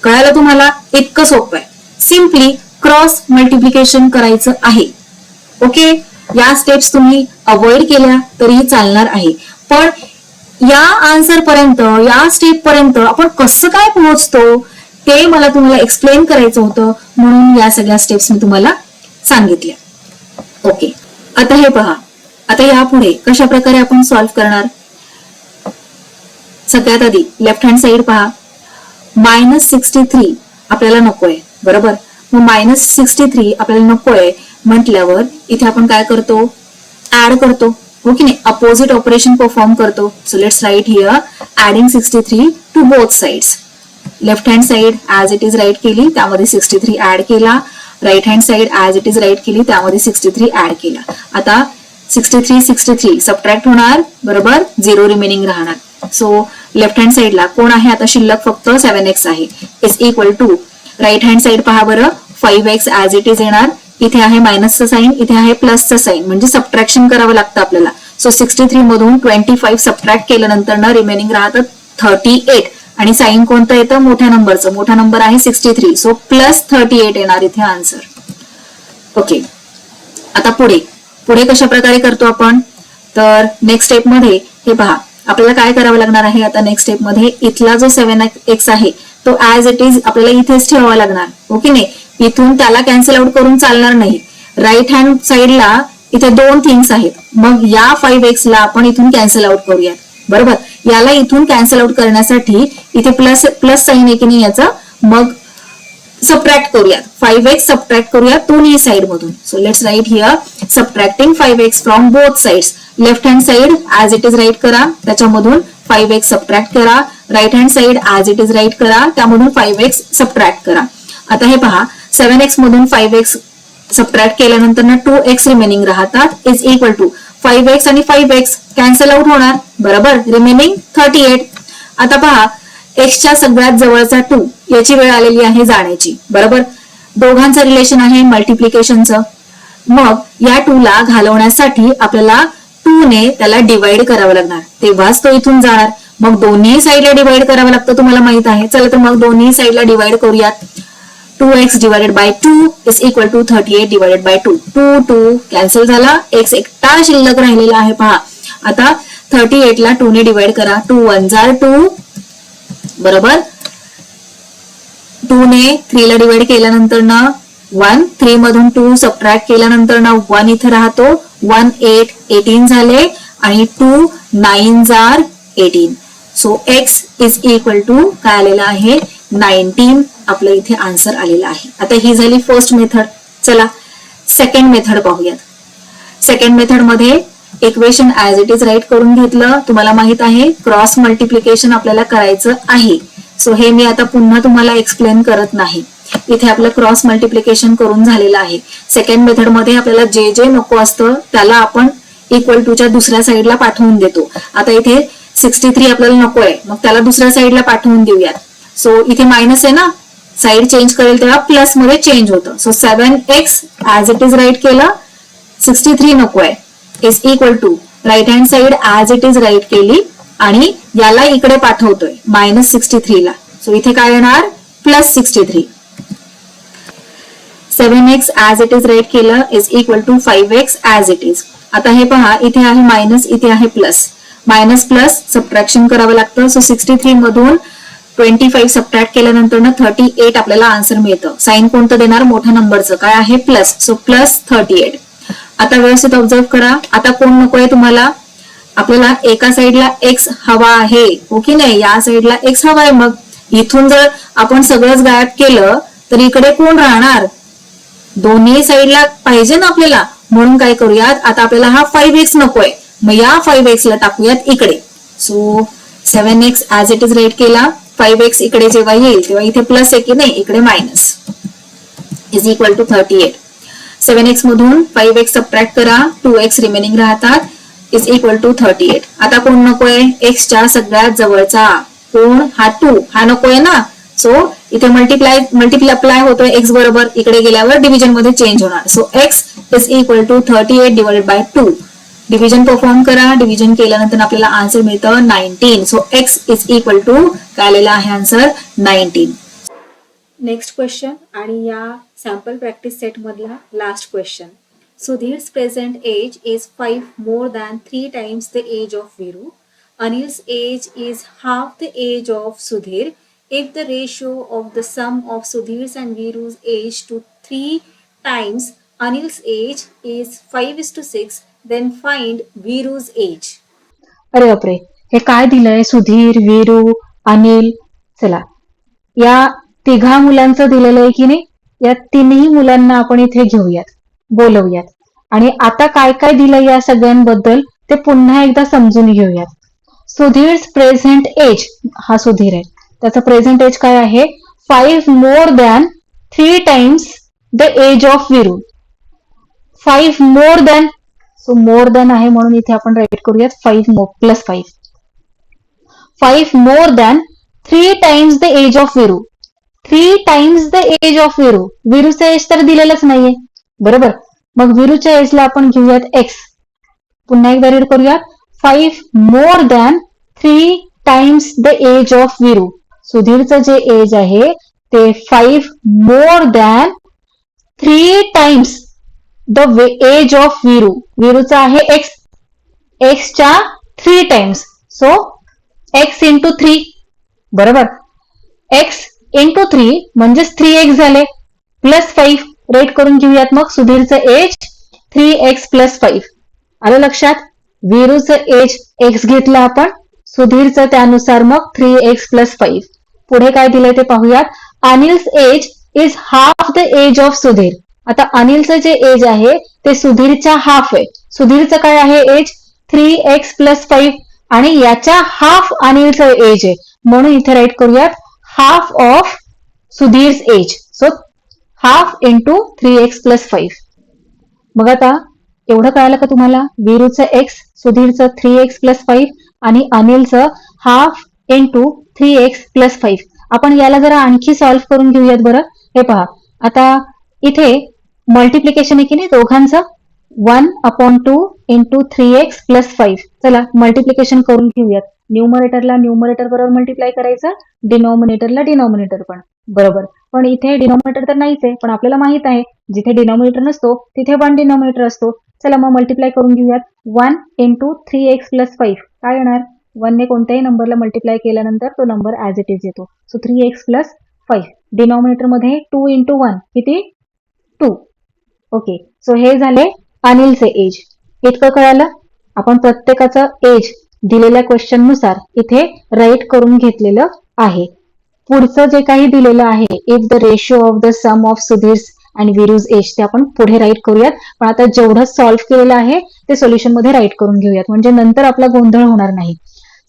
कळालं तुम्हाला? इतकं सोपं आहे. सिम्पली क्रॉस मल्टिप्लिकेशन करायचं आहे. ओके, या स्टेप्स तुम्ही अवॉइड केल्या तरीही चालणार आहे, पण या आन्सर पर्यंत, या स्टेप पर्यंत आपण कसं काय पोहोचतो ते मला तुम्हाला एक्सप्लेन करायचं होतं, म्हणून या सगळ्या स्टेप्स मी तुम्हाला सांगितल्या. ओके, आता हे पहा, आता यापुढे कशा प्रकारे आपण सॉल्व्ह करणार. सगळ्यात आधी लेफ्ट हँड साइड पहा. -63 आपल्याला नकोय, बरोबर. मग -63 आपल्याला नकोय म्हटल्यावर इथे आपण काय करतो? ऍड करतो, हो की नाही? अपोजिट ऑपरेशन परफॉर्म करतो. So let's write here adding 63 to both sides. Left hand side as it is write केली, त्यामध्ये 63 ऍड केला. Right hand side as it is write केली, त्यामध्ये 63 ऍड केला. आता 63 सबट्रॅक्ट होणार, बरोबर. 0 रिमेनिंग राहणार. सो लेफ्ट हँड साइडला कोण आहे आता शिल्लक? फक्त 7x आहे. Is equal to right hand side पहा बरं, 5x ऍज इट इज येणार. इथे आहे मायनसचा साइन, इथे आहे प्लसचा साइन, म्हणजे सबट्रॅक्शन करावं लागतं आपल्याला. सो 63 मधून 25 सबट्रॅक्ट केल्यानंतर ना रिमेनिंग राहतं 38, आणि साइन कोणतं येतं? मोठ्या नंबरचं. मोठा नंबर आहे 63, सो प्लस 38 येणार इथे आन्सर. ओके, आता पुढे कशा प्रकारे करतो आपण? तर नेक्स्ट स्टेप मध्ये हे पहा, आपल्याला काय करावं लागणार आहे आता नेक्स्ट स्टेप मध्ये? इथला जो 7x आहे तो ऍज इट इज आपल्याला इथेच ठेवावा लागणार, ओके नाही? इथून त्याला कॅन्सल आउट करून चालणार नाही. राईट हँड साइडला इथे 2 थिंग्स आहेत, मग या 5x ला आपण इथून कॅन्सल आउट करूयात, बरोबर. याला इथून कॅन्सल आउट करण्यासाठी इथे प्लस साइन आहे की नाही याचा, मग सबट्रॅक्ट करूयात. 5x सबट्रॅक्ट करूयात दोन्ही साइड मधून. So let's write here subtracting 5x from both sides. Left hand side as it is write करा, त्याच्यामधून 5x सबट्रॅक्ट करा. Right hand side as it is write करा, त्यामधून 5x सबट्रॅक्ट करा. आता हे पहा, 7x मधून 5x सबट्रॅक्ट केल्यानंतर ना 2x रिमेनिंग राहतात. इज इक्वल टू 5x आणि 5x कॅन्सल आउट होणार, बरोबर. रिमेनिंग 38. आता पहा, एक्सच्या सगळ्यात जवळचा 2 याची वेळ आलेली आहे जाण्याची, बरोबर. दोघांचं रिलेशन आहे मल्टिप्लिकेशनचं. मग या 2 ला घालवण्यासाठी आपल्याला 2 ने त्याला डिवाइड करावं लागणार, तेव्हाच तो इथून जाणार. मग दोन्ही साईडला डिवाइड करावं लागतं, तुम्हाला माहित आहे. चला तर मग दोन्ही साईडला डिवाइड करूयात. 2x divided by 2 is equal to 38 divided by 2. 2 cancel झाला, x एकटा शिल्लक राहिलेला आहे पहा. आता 38 ला 2 ने डिवाइड करा. 2 1 जार 2, बरोबर. 2 ने 3 ला डिवाइड केल्यानंतर ना 1, 3 मधून 2 सबट्रॅक्ट केल्यानंतर ना 1 इथे राहतो. 1 8 18 झाले, आणि 2 9 जार 18. So x is equal to काय आलेला आहे? 19 आपलं इथे आन्सर आलेला आहे. आता ही झाली फर्स्ट मेथड. चला सेकंड मेथड पाहूयात. सेकंड मेथड मध्ये equation as it is write करून घेतलं. तुम्हाला माहित आहे क्रॉस मल्टिप्लिकेशन आपल्याला करायचं आहे. सो हे मी आता पुन्हा तुम्हाला एक्सप्लेन करत नाही. इथे आपलं क्रॉस मल्टिप्लिकेशन करून झालेलं आहे. सेकंड मेथड मध्ये आपल्याला जे जे नको असतं त्याला आपण इक्वल टूच्या दुसऱ्या साईडला पाठवून देतो. आता इथे 63 आपल्याला नको आहे, मग त्याला दुसऱ्या साईडला पाठवून देऊयात. सो इथे मायनस आहे ना, साइड चेंज करेल तेव्हा प्लस मध्ये चेंज होतं. So 7x as it is write केलं, 63 नको आहे, is equal to right hand side as it is write केली, आणि याला इकडे पाठवतोय -63 ला. सो इथे काय येणार? +63. 7x as it is write केलं, is equal to 5x as it is. आता हे पहा, इथे आहे मायनस, इथे आहे प्लस. मायनस प्लस सबट्रॅक्शन करावं लागतं. सो 63 मधून 25 सबट्रॅक्ट केल्यानंतर ना 38 आपल्याला आन्सर मिळतं. साइन कोणतं देणार? मोठ्या नंबरचं. काय आहे? प्लस. सो +38. आता व्यवस्थित ऑब्झर्व करा. आता कोण नकोय तुम्हाला? आपल्याला एका साईडला x हवा आहे, ओके नाही? या साईडला x हवा आहे. मग इथून जर आपण सगळंच गायब केलं तर इकडे कोण राहणार? दोन्ही साईडला पाहिजे ना आपल्याला, म्हणून काय करूयात, आता आपल्याला हा 5x नकोय, मग या 5x ला टाकूयात इकडे. So 7x as it is write केला, 5x इकडे जेव्हा येईल तेव्हा इथे प्लस आहे की नाही, इकडे minus, is equal to 38. 7x मधून 5x सबट्रॅक्ट करा, 2x रिमेनिंग राहतात, इज इक्वल टू 38. आता कोण नकोय, एक्सच्या सगळ्यात जवळचा कोण, हा 2, हा नकोय ना. सो इथे मल्टिप्लाय होतोय एक्स बरोबर, इकडे गेल्यावर डिव्हिजन मध्ये चेंज होणार. So x is equal to 38 divided by 2. Division perform करा, डिव्हिजन केल्यानंतर आपल्याला आन्सर मिळतं 19. So x is equal to काय आलेला आहे आन्सर 19. नेक्स्ट क्वेश्चन आणि या सॅम्पल प्रॅक्टिस सेट मधला last question. Sudhir's present age is 5 more than 3 times the age of Viru. Anil's age is half the age of Sudhir. If the ratio of the sum of Sudhir's and Viru's age to 3 times Anil's age is 5:6, then find Viru's age. अरे बापरे, हे काय दिलंय, सुधीर, वीरू, अनिल. चला, या तिघा मुलांचं दिलेलं आहे की नाही, या तिन्ही मुलांना आपण इथे घेऊयात, बोलवूयात आणि आता काय काय दिलं या सगळ्यांबद्दल ते पुन्हा एकदा समजून घेऊयात. सुधीर्स प्रेझेंट एज, हा सुधीर आहे, त्याचं प्रेझेंट एज काय आहे, 5 more than 3 times the age of Viru. 5 more than, so more than आहे म्हणून इथे आपण राईट करूयात 5 plus 5. 5 more than 3 times the age of Viru. 3 times the age of Viru. विरूचं एज तर दिलेलंच नाहीये, बरोबर. मग विरूच्या एजला आपण घेऊयात एक्स. पुन्हा एकदा रीड करूयात, 5 more than 3 times the age of Viru. सुधीरचं जे एज आहे ते 5 more than 3 times the age of Viru. विरूचा आहे एक्स, एक्सच्या 3 टाइम्स, सो एक्स इंटू 3, बरोबर. एक्स इंटू 3 म्हणजेच 3x झाले, प्लस 5 रेट करून घेऊयात. मग सुधीरचं एज 3x प्लस 5. आलं लक्षात. विरूचं एज एक्स घेतलं आपण, सुधीरचं त्यानुसार मग 3x प्लस 5. पुढे काय दिलंय ते पाहूयात. Anil's age is half the age of Sudhir. आता अनिलचं जे एज आहे ते सुधीरच्या हाफ आहे. सुधीरचं काय आहे एज, 3x प्लस 5 आणि याच्या हाफ अनिलचं एज आहे, म्हणून इथे राईट करूयात half of Sudhir's age. So half into 3x plus 5. मग आता एवढं कळालं का तुम्हाला, विरूचं एक्स, सुधीरचं 3x प्लस 5 आणि अनिलचं हाफ इंटू 3x प्लस 5. आपण याला जरा आणखी सॉल्व्ह करून घेऊयात बरं. हे पहा, आता इथे मल्टिप्लिकेशन आहे की नाही दोघांचं, 1/2 इंटू 3x प्लस 5. चला मल्टिप्लिकेशन करून घेऊयात. न्यूमरेटरला न्यूमरेटर बरोबर मल्टिप्लाय करायचं, डिनॉमिनेटरला डिनॉमिनेटर पण बरोबर. पण इथे डिनॉमिनेटर तर नाहीच आहे, पण आपल्याला माहित आहे जिथे डिनॉमिनेटर नसतो तिथे 1 डिनॉमिनेटर असतो. चला मग मल्टिप्लाय करून घेऊयात. 1 इंटू 3x प्लस 5 काय येणार, 1 ने कोणत्याही नंबरला मल्टिप्लाय केल्यानंतर तो नंबर ऍज इट इज येतो. So 3x plus 5. डिनॉमिनेटर मध्ये 2 इंटू 1 किती, 2. ओके, सो हे झाले अनिलचे एज. इतकं कळालं. आपण प्रत्येकाचं एज दिलेल्या क्वेश्चन नुसार इथे राईट करून घेतलेलं आहे. पुढचं जे काही दिलेलं आहे, if the ratio of the sum of Sudhir's and Viru's age, ते आपण पुढे राईट करूयात. पण आता जेवढं सॉल्व्ह केलेलं आहे ते सोल्युशन मध्ये राईट करून घेऊयात, म्हणजे नंतर आपला गोंधळ होणार नाही.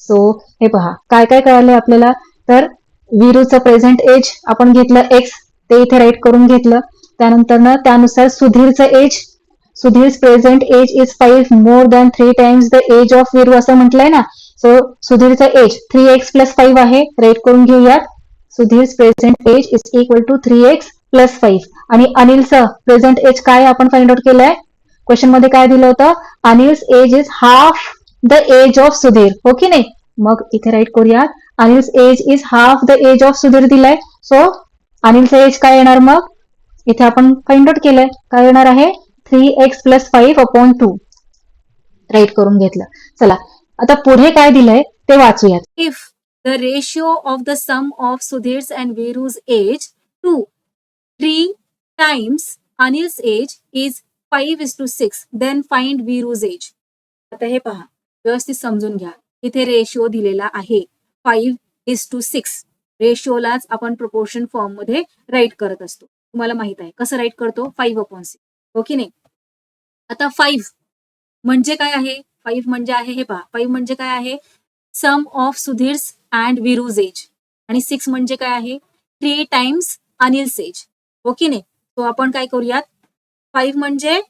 सो हे पहा काय काय कळालंय आपल्याला. तर विरूचं प्रेझेंट एज आपण घेतलं एक्स, ते इथे राईट करून घेतलं. त्यानंतर त्यानुसार सुधीरचं age, Sudhir's present age is 5 more than 3 times the age of Viru असं म्हटलंय ना. सो सुधीरचं एज 3x प्लस 5 आहे, राईट करून घेऊयात. Sudhir's present age is equal to 3x plus 5. आणि अनिलचं प्रेझेंट एज काय आपण फाइंड आउट केलंय, क्वेश्चन मध्ये काय दिलं होतं, Anil's age is half the age of Sudhir, हो की नाही. मग इथे राईट करूयात, Anil's age is half the age of Sudhir दिलाय. सो अनिलचं एज काय येणार, मग इथे आपण फाइंड आउट केलंय, काय येणार आहे 3x प्लस 5/2 राईट करून घेतलं. चला आता पुढे काय दिलंय ते वाचूयात. If the ratio of the sum of Sudhir's and Viru's age to 3 times Anil's age is 5:6, then find Viru's age. आता हे पहा, व्यवस्थित समजून घ्या. इथे रेशिओ दिलेला आहे 5:6. रेशिओलाच आपण प्रपोर्शन फॉर्म मध्ये राईट करत असतो. तुम्हाला माहित आहे कसं राईट करतो, 5/6, हो की नाही. आता 5 म्हणजे काय आहे, 5 म्हणजे आहे हे पहा, 5 म्हणजे काय आहे, सम of Sudhir's and Viru's age. आणि 6 म्हणजे काय आहे 3 टाइम्स अनिल्स एज. हो की नाही. तो आपण काय करूयात 5 म्हणजे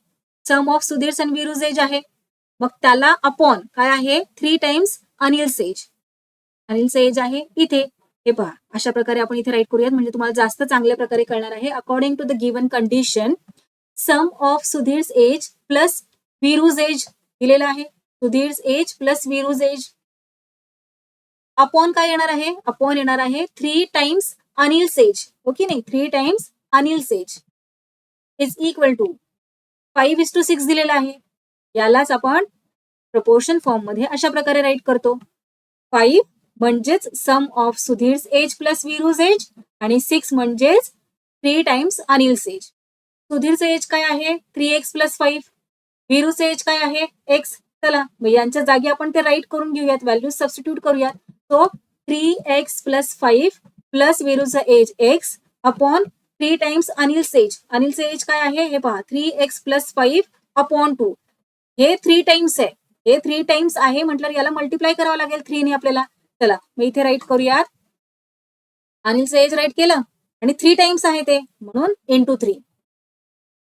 सम ऑफ सुधीर आणि वीरूज एज आहे. मग त्याला अपॉन काय आहे 3 times Anil's age. Anil's age आहे इथे. हे पहा अशा प्रकारे आपण इथे राईट करूयात म्हणजे तुम्हाला जास्त चांगल्या प्रकारे कळणार आहे. According to the given condition sum of Sudhir's age plus Viru's age दिलेलं आहे. Sudhir's age plus Viru's age upon काय येणार आहे अपॉन येणार आहे 3 टाइम्स अनिल्स एज. ओके नाही 3 times Anil's age is equal to 5:6 दिलेला आहे. यालाच आपण प्रपोर्शन फॉर्म मध्ये अशा प्रकारे राईट करतो. 5 म्हणजेच सम of Sudhir's age plus Viru's age आणि 6 म्हणजेच 3 टाइम्स अनिल्स एज. सुधीरचं एज काय आहे 3x प्लस 5. वीरूचं एज काय आहे x. चला मग यांच्या जागी आपण ते राईट करून घेऊयात व्हॅल्यू सबस्टिट्यूट करूयात. सो 3x प्लस 5 प्लस वीरूचं age x upon 3 times Anil's age. Anil's age काय आहे हे पहा 3x प्लस 5 अपॉन 2. हे 3 टाइम्स आहे. हे 3 टाइम्स आहे म्हटलं याला मल्टिप्लाय करावं लागेल 3 ने आपल्याला. चला मग इथे राईट करूयात. अनिलचं एज राईट केलं आणि 3 टाइम्स आहे ते म्हणून into 3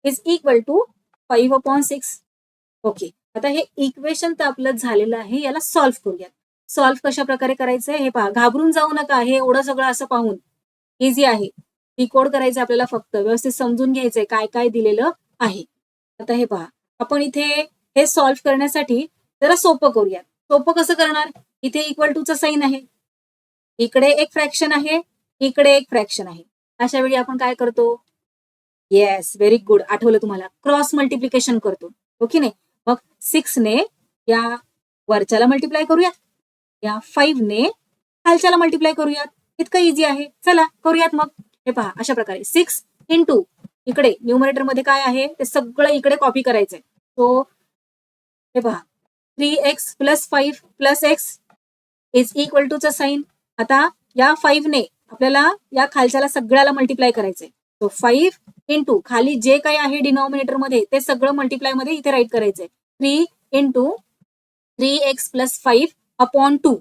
is equal to 5/6. Okay आता हे इक्वेशन तर आपलं झालेलं आहे. याला सॉल्व्ह करूयात. सॉल्व्ह कशा प्रकारे करायचंय हे पहा. घाबरून जाऊ नका. हे एवढं सगळं असं पाहून इझी आहे. डिकोड करायचं आपल्याला फक्त व्यवस्थित समजून घ्यायचंय काय काय दिलेलं आहे. आता हे पहा आपण इथे हे सॉल्व्ह करण्यासाठी जरा सोपं करूयात. सोपं कसं करणार इथे इक्वल टूचं साइन आहे. इकडे एक फ्रॅक्शन आहे इकडे एक फ्रॅक्शन आहे. अशा वेळी आपण काय करतो येस व्हेरी गुड आठवलं तुम्हाला क्रॉस मल्टिप्लिकेशन करतो. ओके नाही मग 6 ने या वरच्याला मल्टिप्लाय करूयात या 5 ने खालच्याला मल्टिप्लाय करूयात. इतकं इझी आहे. चला करूयात मग. हे पहा अशा प्रकारे 6 इंटू इकडे न्यूमरेटर मध्ये काय आहे ते सगळं इकडे कॉपी करायचंय. सो हे पहा 3x plus 5 plus x is equal टूचं साइन. आता या 5 ने आपल्याला या खालच्याला सगळ्याला मल्टिप्लाय करायचंय. सो 5 इंटू खाली जे काही आहे डिनॉमिनेटर मध्ये ते सगळं मल्टिप्लाय मध्ये इथे राईट करायचंय. 3 इंटू 3x प्लस 5 अपॉन 2.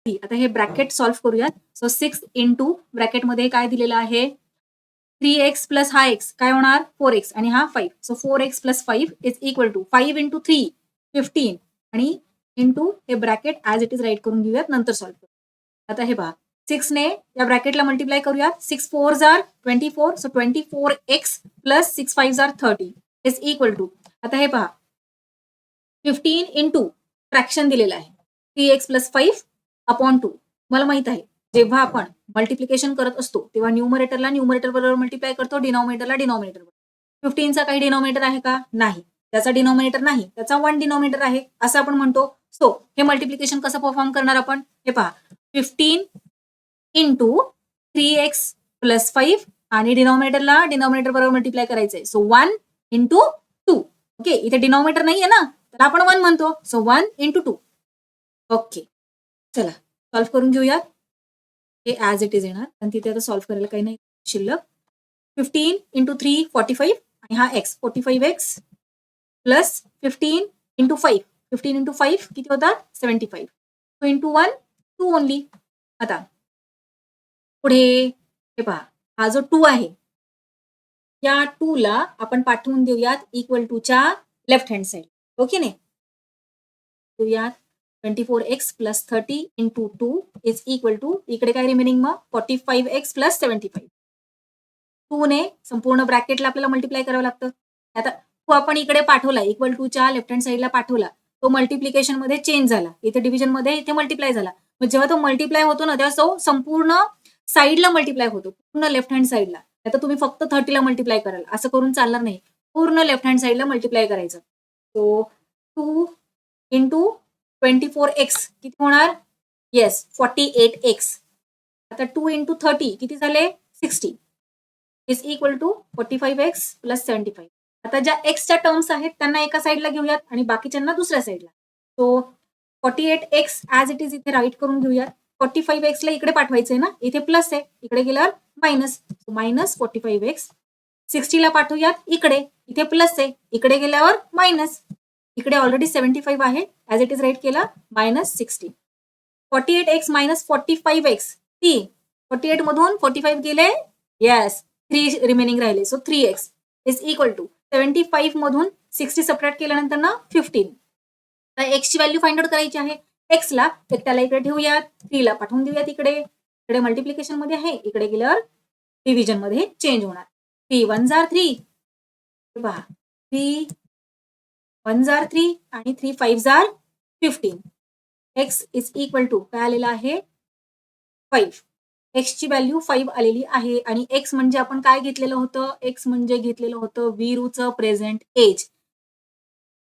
आता हे ब्रॅकेट सॉल्व्ह करूयात. सो 6 इंटू ब्रॅकेट मध्ये काय दिलेलं आहे 3x प्लस हा x काय होणार 4x आणि हा 5. So 4x plus 5 is equal to 5 into 3 15 आणि इंटू हे bracket as it is write करून घेऊयात नंतर सॉल्व्ह करू. आता हे पहा 6 ने या ब्रॅकेटला मल्टिप्लाय करूयात. 6 4s आर 24. सो 24x plus 6 5s are 30 is equal to आता हे पहा 15 इंटू फ्रॅक्शन दिलेलं आहे 3x प्लस 5 अपॉन 2. मला माहित आहे जेव्हा आपण मल्टिप्लिकेशन करत असतो तेव्हा न्यूमरेटरला न्यूमरेटर बरोबर मल्टिप्लाय करतो डिनॉमिनेटरला डिनॉमिनेटर बरोबर. 15चा काही डिनॉमिनेटर आहे का नाही. त्याचा डिनॉमिनेटर नाही त्याचा 1 डिनॉमिनेटर आहे असं आपण म्हणतो. सो हे मल्टिप्लिकेशन कसं परफॉर्म करणार आपण हे पहा 15 इंटू 3x प्लस 5 आणि डिनॉमिनेटरला डिनॉमिनेटर बरोबर मल्टिप्लाय करायचंय. So 1 into 2. ओके इथे डिनॉमिनेटर नाहीये ना तर आपण 1 म्हणतो. So 1 into 2. ओके चला सॉल्व्ह करून घेऊयात. हे ऍज इट इज येणार आणि तिथे आता सॉल्व्ह करायला काही नाही शिल्लक. 15 इंटू 3 45 आणि हा x 45x plus 15 into 5 15 into 5 किती होतात 75. So into 1 2 only. आता पुढे हे पहा हा जो 2 आहे या 2 ला आपण पाठवून देऊयात इक्वल टूच्या लेफ्ट हँड साइड. ओके नाही देऊयात 24x plus 30 into 2 is equal to इकडे काय रिमेनिंग मग 45x प्लस 75. 2 ने संपूर्ण ब्रॅकेटला आपल्याला मल्टिप्लाय करावं लागतं. आता तो आपण इकडे पाठवला इक्वल टूच्या लेफ्ट हँड साईडला पाठवला. तो मल्टिप्लिकेशन मध्ये चेंज झाला. इथे डिव्हिजन मध्ये इथे मल्टिप्लाय झाला. मग जेव्हा तो मल्टिप्लाय होतो ना तेव्हा तो संपूर्ण साईडला मल्टिप्लाय होतो पूर्ण लेफ्ट हँड साईडला. आता तुम्ही फक्त 30ला मल्टिप्लाय कराल असं करून चालणार नाही. पूर्ण लेफ्ट हँड साईडला मल्टिप्लाय करायचं. सो 2 इंटू 24x किती होणार येस 48x. आता 2 इंटू 30 किती झाले 60 is equal to 45x plus 75. आता ज्या एक्सच्या टर्म्स आहेत त्यांना एका साईडला घेऊयात आणि बाकीच्यांना दुसऱ्या साईडला. So 48x as it is इथे राईट करून घेऊयात. 45x ला इकडे पाठवायचंय ना इथे प्लस आहे इकडे गेल्यावर मायनस. मायनस 45x 60 ला पाठवूयात इकडे इथे प्लस आहे इकडे गेल्यावर मायनस. इकडे ऑलरेडी 75 आहे ऍज इट इज राईट केला मायनस 60. 48x minus 45x 3. 48 मधून 45 गेले, येस 3 रिमेनिंग राहिले, so 3x is equal to 75 मधून 60 सबट्रॅक्ट केल्यानंतर ना 15. तर x ची व्हॅल्यू फाइंड आउट करायची आहे. x ला एकट्याला इकडे ठेवूयात, 3 ला पाठवून देऊयात इकडे. इकडे मल्टिप्लिकेशन मध्ये आहे, इकडे गेल्यावर डिव्हिजन मध्ये चेंज होणार. 3 1 जार 3, पहा 3 1 जार 3 आणि 3 5 जार 15. x इज इक्वल टू काय आलेलं आहे 5. x ची व्हॅल्यू 5 आलेली आहे आणि x म्हणजे आपण काय घेतलेलं होतं, x म्हणजे घेतलेलं होतं वीरूचं प्रेझेंट एज.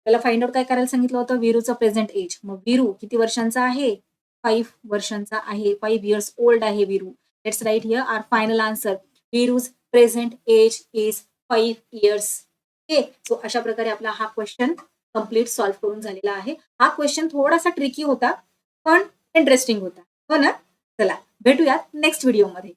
त्याला फाइंड आउट काय करायला सांगितलं होतं, वीरूचं प्रेझेंट एज. मग वीरू किती वर्षांचा आहे, 5 वर्षांचा आहे, 5 years ओल्ड आहे वीरू. Let's write here are final answer. Viru's present age is 5 years. Okay, so अशा प्रकारे आपला हा क्वेश्चन कम्प्लीट सॉल्व्ह करून झालेला आहे. हा क्वेश्चन थोडासा ट्रिकी होता पण इंटरेस्टिंग होता, हो ना. चला भेटूयात नेक्स्ट व्हिडिओमध्ये.